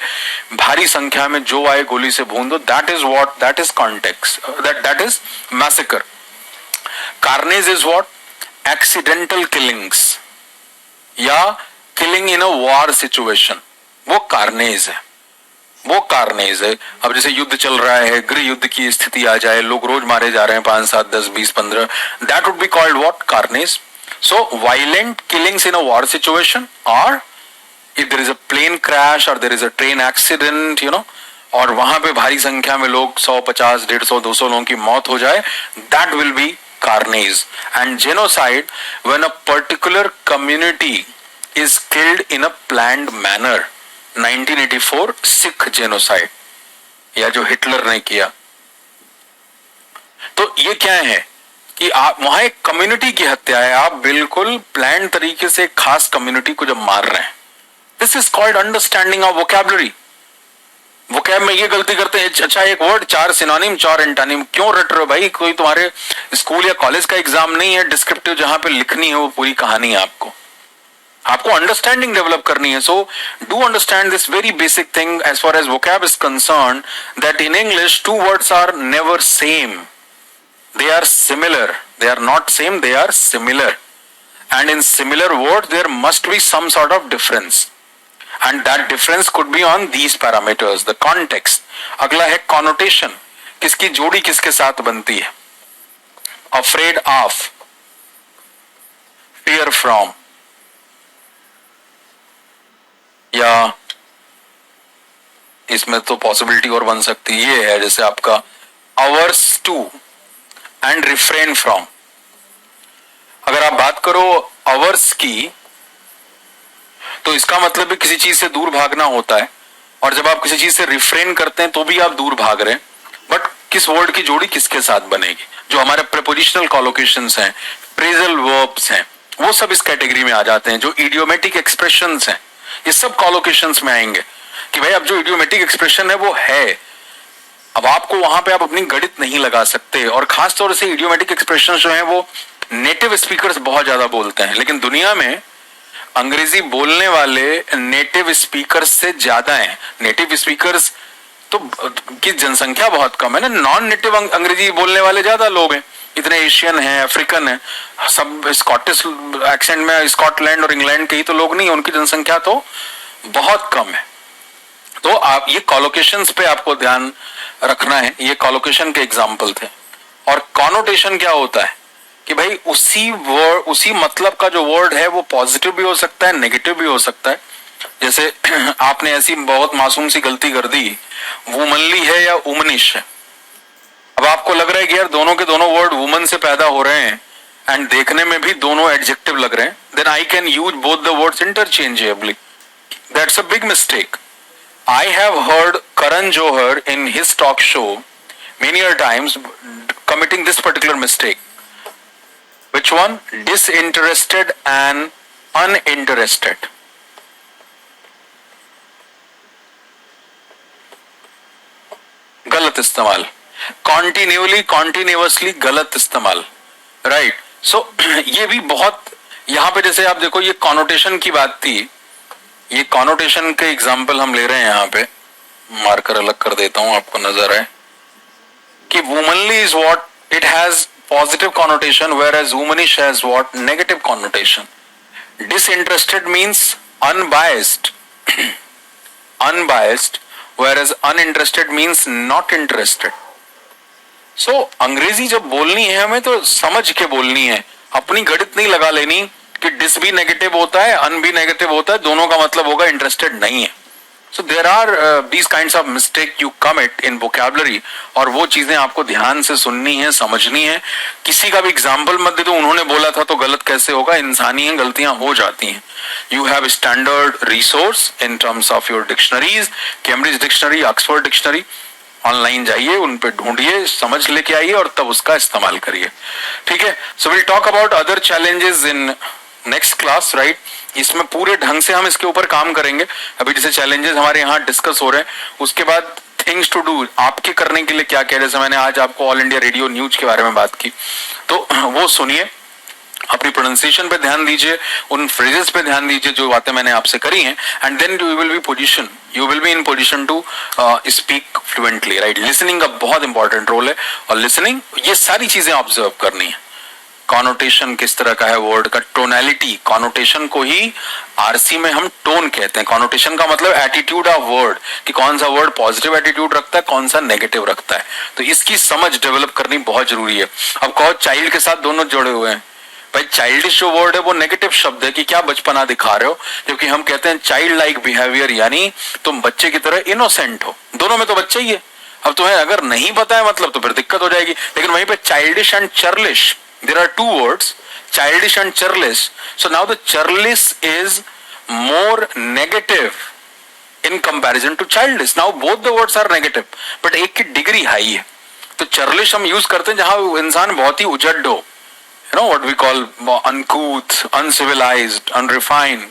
भारी संख्या में जो आए गोली से भून दो, that is what, that is context, that is massacre. Carnage is what? Accidental killings या killing in a war situation, वो कार्नेज है, वो कार्नेज है। अब जैसे युद्ध चल रहा है, गृह युद्ध की स्थिति आ जाए, लोग रोज मारे जा रहे हैं, 5, 7, 10, 20, 15, that would be called what? Carnage. So violent killings in a war situation, और if there is a plane crash और there is a train accident, you know, और वहां पे भारी संख्या में लोग 100, 50, 150, 200 लोगों की मौत हो जाए, that will be carnage. And genocide, when a particular community is killed in a planned manner. 1984 Sikh genocide, या जो हिटलर ने किया। तो ये क्या है कि आप वहां एक कम्युनिटी की हत्या है, आप बिल्कुल प्लान तरीके से खास कम्युनिटी को जब मार रहे हैं। This is called understanding of vocabulary. Vocab में ये गलती करते हैं, अच्छा एक वर्ड 4 सिनोनिम 4 एंटोनिम, क्यों रट रहे हो भाई? कोई तुम्हारे स्कूल या कॉलेज का एग्जाम नहीं है डिस्क्रिप्टिव जहां पे लिखनी है वो पूरी कहानी है। आपको अंडरस्टैंडिंग डेवलप करनी है। So do understand this very basic thing as far as vocab is concern, that in English 2 words are never same, they are similar, they are not same, they are similar, and in similar word there must be some sort of difference, and that difference could be on these parameters, the context. अगला है connotation, किसकी जोड़ी किसके साथ बनती है? afraid of, fear from, या इसमें तो पॉसिबिलिटी और बन सकती ये है, जैसे आपका averse to and refrain from। अगर आप बात करो averse की, तो इसका मतलब भी किसी चीज से दूर भागना होता है, और जब आप किसी चीज से रिफ्रेन करते हैं तो भी आप दूर भाग रहे हैं। बट किस वर्ड की जोड़ी किसके साथ बनेगी? जो हमारे प्रेपोजिशनल कॉलोकेशंस हैं, फ्रेजल वर्ब्स हैं, वो सब इस कैटेगरी में आ जाते हैं। जो इडियोमेटिक एक्सप्रेशंस हैं, ये सब कॉलोकेशंस में आएंगे कि भाई अब जो इडियोमेटिक एक्सप्रेशन है वो है, अब आपको वहां पे आप अपनी गणित नहीं लगा सकते। और खासतौर से इडियोमेटिक एक्सप्रेशन जो है वो नेटिव स्पीकर्स बहुत ज्यादा बोलते हैं, लेकिन दुनिया में अंग्रेजी बोलने वाले नेटिव स्पीकर्स से ज्यादा हैं। नेटिव स्पीकर्स तो की जनसंख्या बहुत कम है ना, नॉन नेटिव अंग्रेजी बोलने वाले ज्यादा लोग हैं। इतने एशियन हैं, अफ्रीकन हैं, सब स्कॉटिश एक्सेंट में स्कॉटलैंड और इंग्लैंड के ही तो लोग नहीं, उनकी जनसंख्या तो बहुत कम है। तो आप ये कॉलोकेशंस पे आपको ध्यान रखना है, ये कॉलोकेशन के एग्जाम्पल थे। और कॉनोटेशन क्या होता है कि भाई उसी वर्ड, उसी मतलब का जो वर्ड है वो पॉजिटिव भी हो सकता है, नेगेटिव भी हो सकता है। जैसे आपने ऐसी बहुत मासूम सी गलती कर दी, वुमनली है या वुमनिश है। अब आपको लग रहा है कि यार दोनों के दोनों वर्ड वुमन से पैदा हो रहे हैं एंड देखने में भी दोनों एडजेक्टिव लग रहे हैं, then I can use both the words interchangeably. That's a big mistake. I have heard Karan Johar in his talk show many a times committing this particular mistake. Which one? Disinterested and uninterested. गलत इस्तेमाल, continuously गलत इस्तेमाल, right. सो ये भी बहुत, यहां पे जैसे आप देखो ये कॉनोटेशन की बात थी, ये कॉनोटेशन के एग्जाम्पल हम ले रहे हैं। यहाँ पे मार्कर अलग कर देता हूं, आपको नजर आए कि womanly is what it has positive connotation, whereas womanish has what negative connotation. Disinterested means unbiased, unbiased, whereas uninterested means not interested. So अंग्रेजी जब बोलनी है हमें तो समझ के बोलनी है, अपनी गणित नहीं लगा लेनी कि डिस भी नेगेटिव होता है, अन भी नेगेटिव होता है, दोनों का मतलब होगा इंटरेस्टेड नहीं है। So there are these kinds of mistake you commit in vocabulary, और वो चीजें आपको ध्यान से सुननी है, समझनी है। किसी का भी एग्जाम्पल मत दे दो, उन्होंने बोला था तो गलत कैसे होगा, इंसानी है, गलतियां हो जाती हैं। You have standard resource in terms of your dictionaries, Cambridge dictionary, Oxford dictionary, online जाइए, उन पे ढूंढिए, समझ लेके आइए और तब उसका इस्तेमाल करिए, ठीक है। So will talk about other challenges in next class, right. इसमें पूरे ढंग से हम इसके ऊपर काम करेंगे। अभी जैसे चैलेंजेस हमारे यहाँ डिस्कस हो रहे हैं, उसके बाद थिंग्स टू डू, आपके करने के लिए क्या क्या, जैसे मैंने आज आपको ऑल इंडिया रेडियो न्यूज के बारे में बात की, तो वो सुनिए, अपनी प्रोनाउंसिएशन पे ध्यान दीजिए, उन फ्रेजेस पे ध्यान दीजिए जो बातें मैंने आपसे करी हैं, and then you will be in position to speak fluently, right. Listening का बहुत इंपॉर्टेंट रोल है, और लिसनिंग ये सारी चीजें ऑब्जर्व करनी है। कॉनोटेशन किस तरह का है वर्ड का, टोनैलिटी, कॉनोटेशन को ही आरसी में हम टोन कहते हैं। कॉनोटेशन का मतलब एटीट्यूड ऑफ वर्ड, कि कौन सा वर्ड पॉजिटिव एटीट्यूड रखता है, कौन सा नेगेटिव रखता है, तो इसकी समझ डेवलप करनी बहुत जरूरी है। अब कहो चाइल्ड के साथ दोनों जुड़े हुए हैं, भाई चाइल्डिश जो वर्ड है वो नेगेटिव शब्द है कि क्या बचपना दिखा रहे हो, जबकि हम कहते हैं चाइल्ड लाइक बिहेवियर, यानी तुम बच्चे की तरह इनोसेंट हो। दोनों में तो बच्चे ही है। अब तुम्हें अगर नहीं पता है मतलब तो फिर दिक्कत हो जाएगी। लेकिन वहीं पे childish and चर्लिश, there are two words, childish and churlish. So now the churlish is more negative in comparison to childish. Now both the words are negative, but एक की डिग्री हाई है। तो churlish हम यूज करते हैं जहां इंसान बहुत ही उजड हो, you know what we call uncouth, uncivilized, unrefined,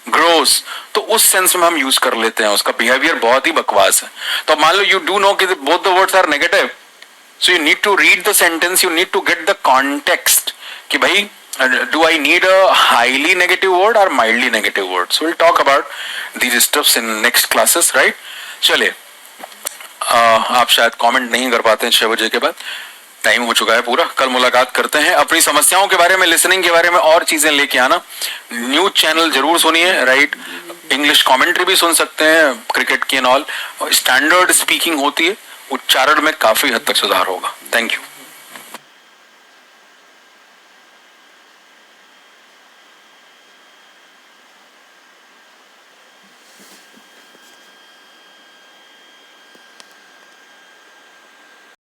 gross, तो उस सेंस में हम यूज कर लेते हैं, उसका बिहेवियर बहुत ही बकवास है। तो मान लो you do know कि both the words are negative, so you need to read the sentence, you need to get the context कि भाई do I need a highly negative word or mildly negative word. So we'll talk about these stuffs in next classes, right? चलिए, आप शायद comment नहीं कर पाते हैं 6 बजे के बाद, टाइम हो चुका है पूरा। कल मुलाकात करते हैं। अपनी समस्याओं के बारे में, लिसनिंग के बारे में और चीजें लेके आना। न्यूज चैनल जरूर सुनिए, राइट। इंग्लिश कमेंट्री भी सुन सकते हैं, क्रिकेट की एंड ऑल। स्टैंडर्ड स्पीकिंग होती है, उच्चारण में काफी हद तक सुधार होगा। Thank you.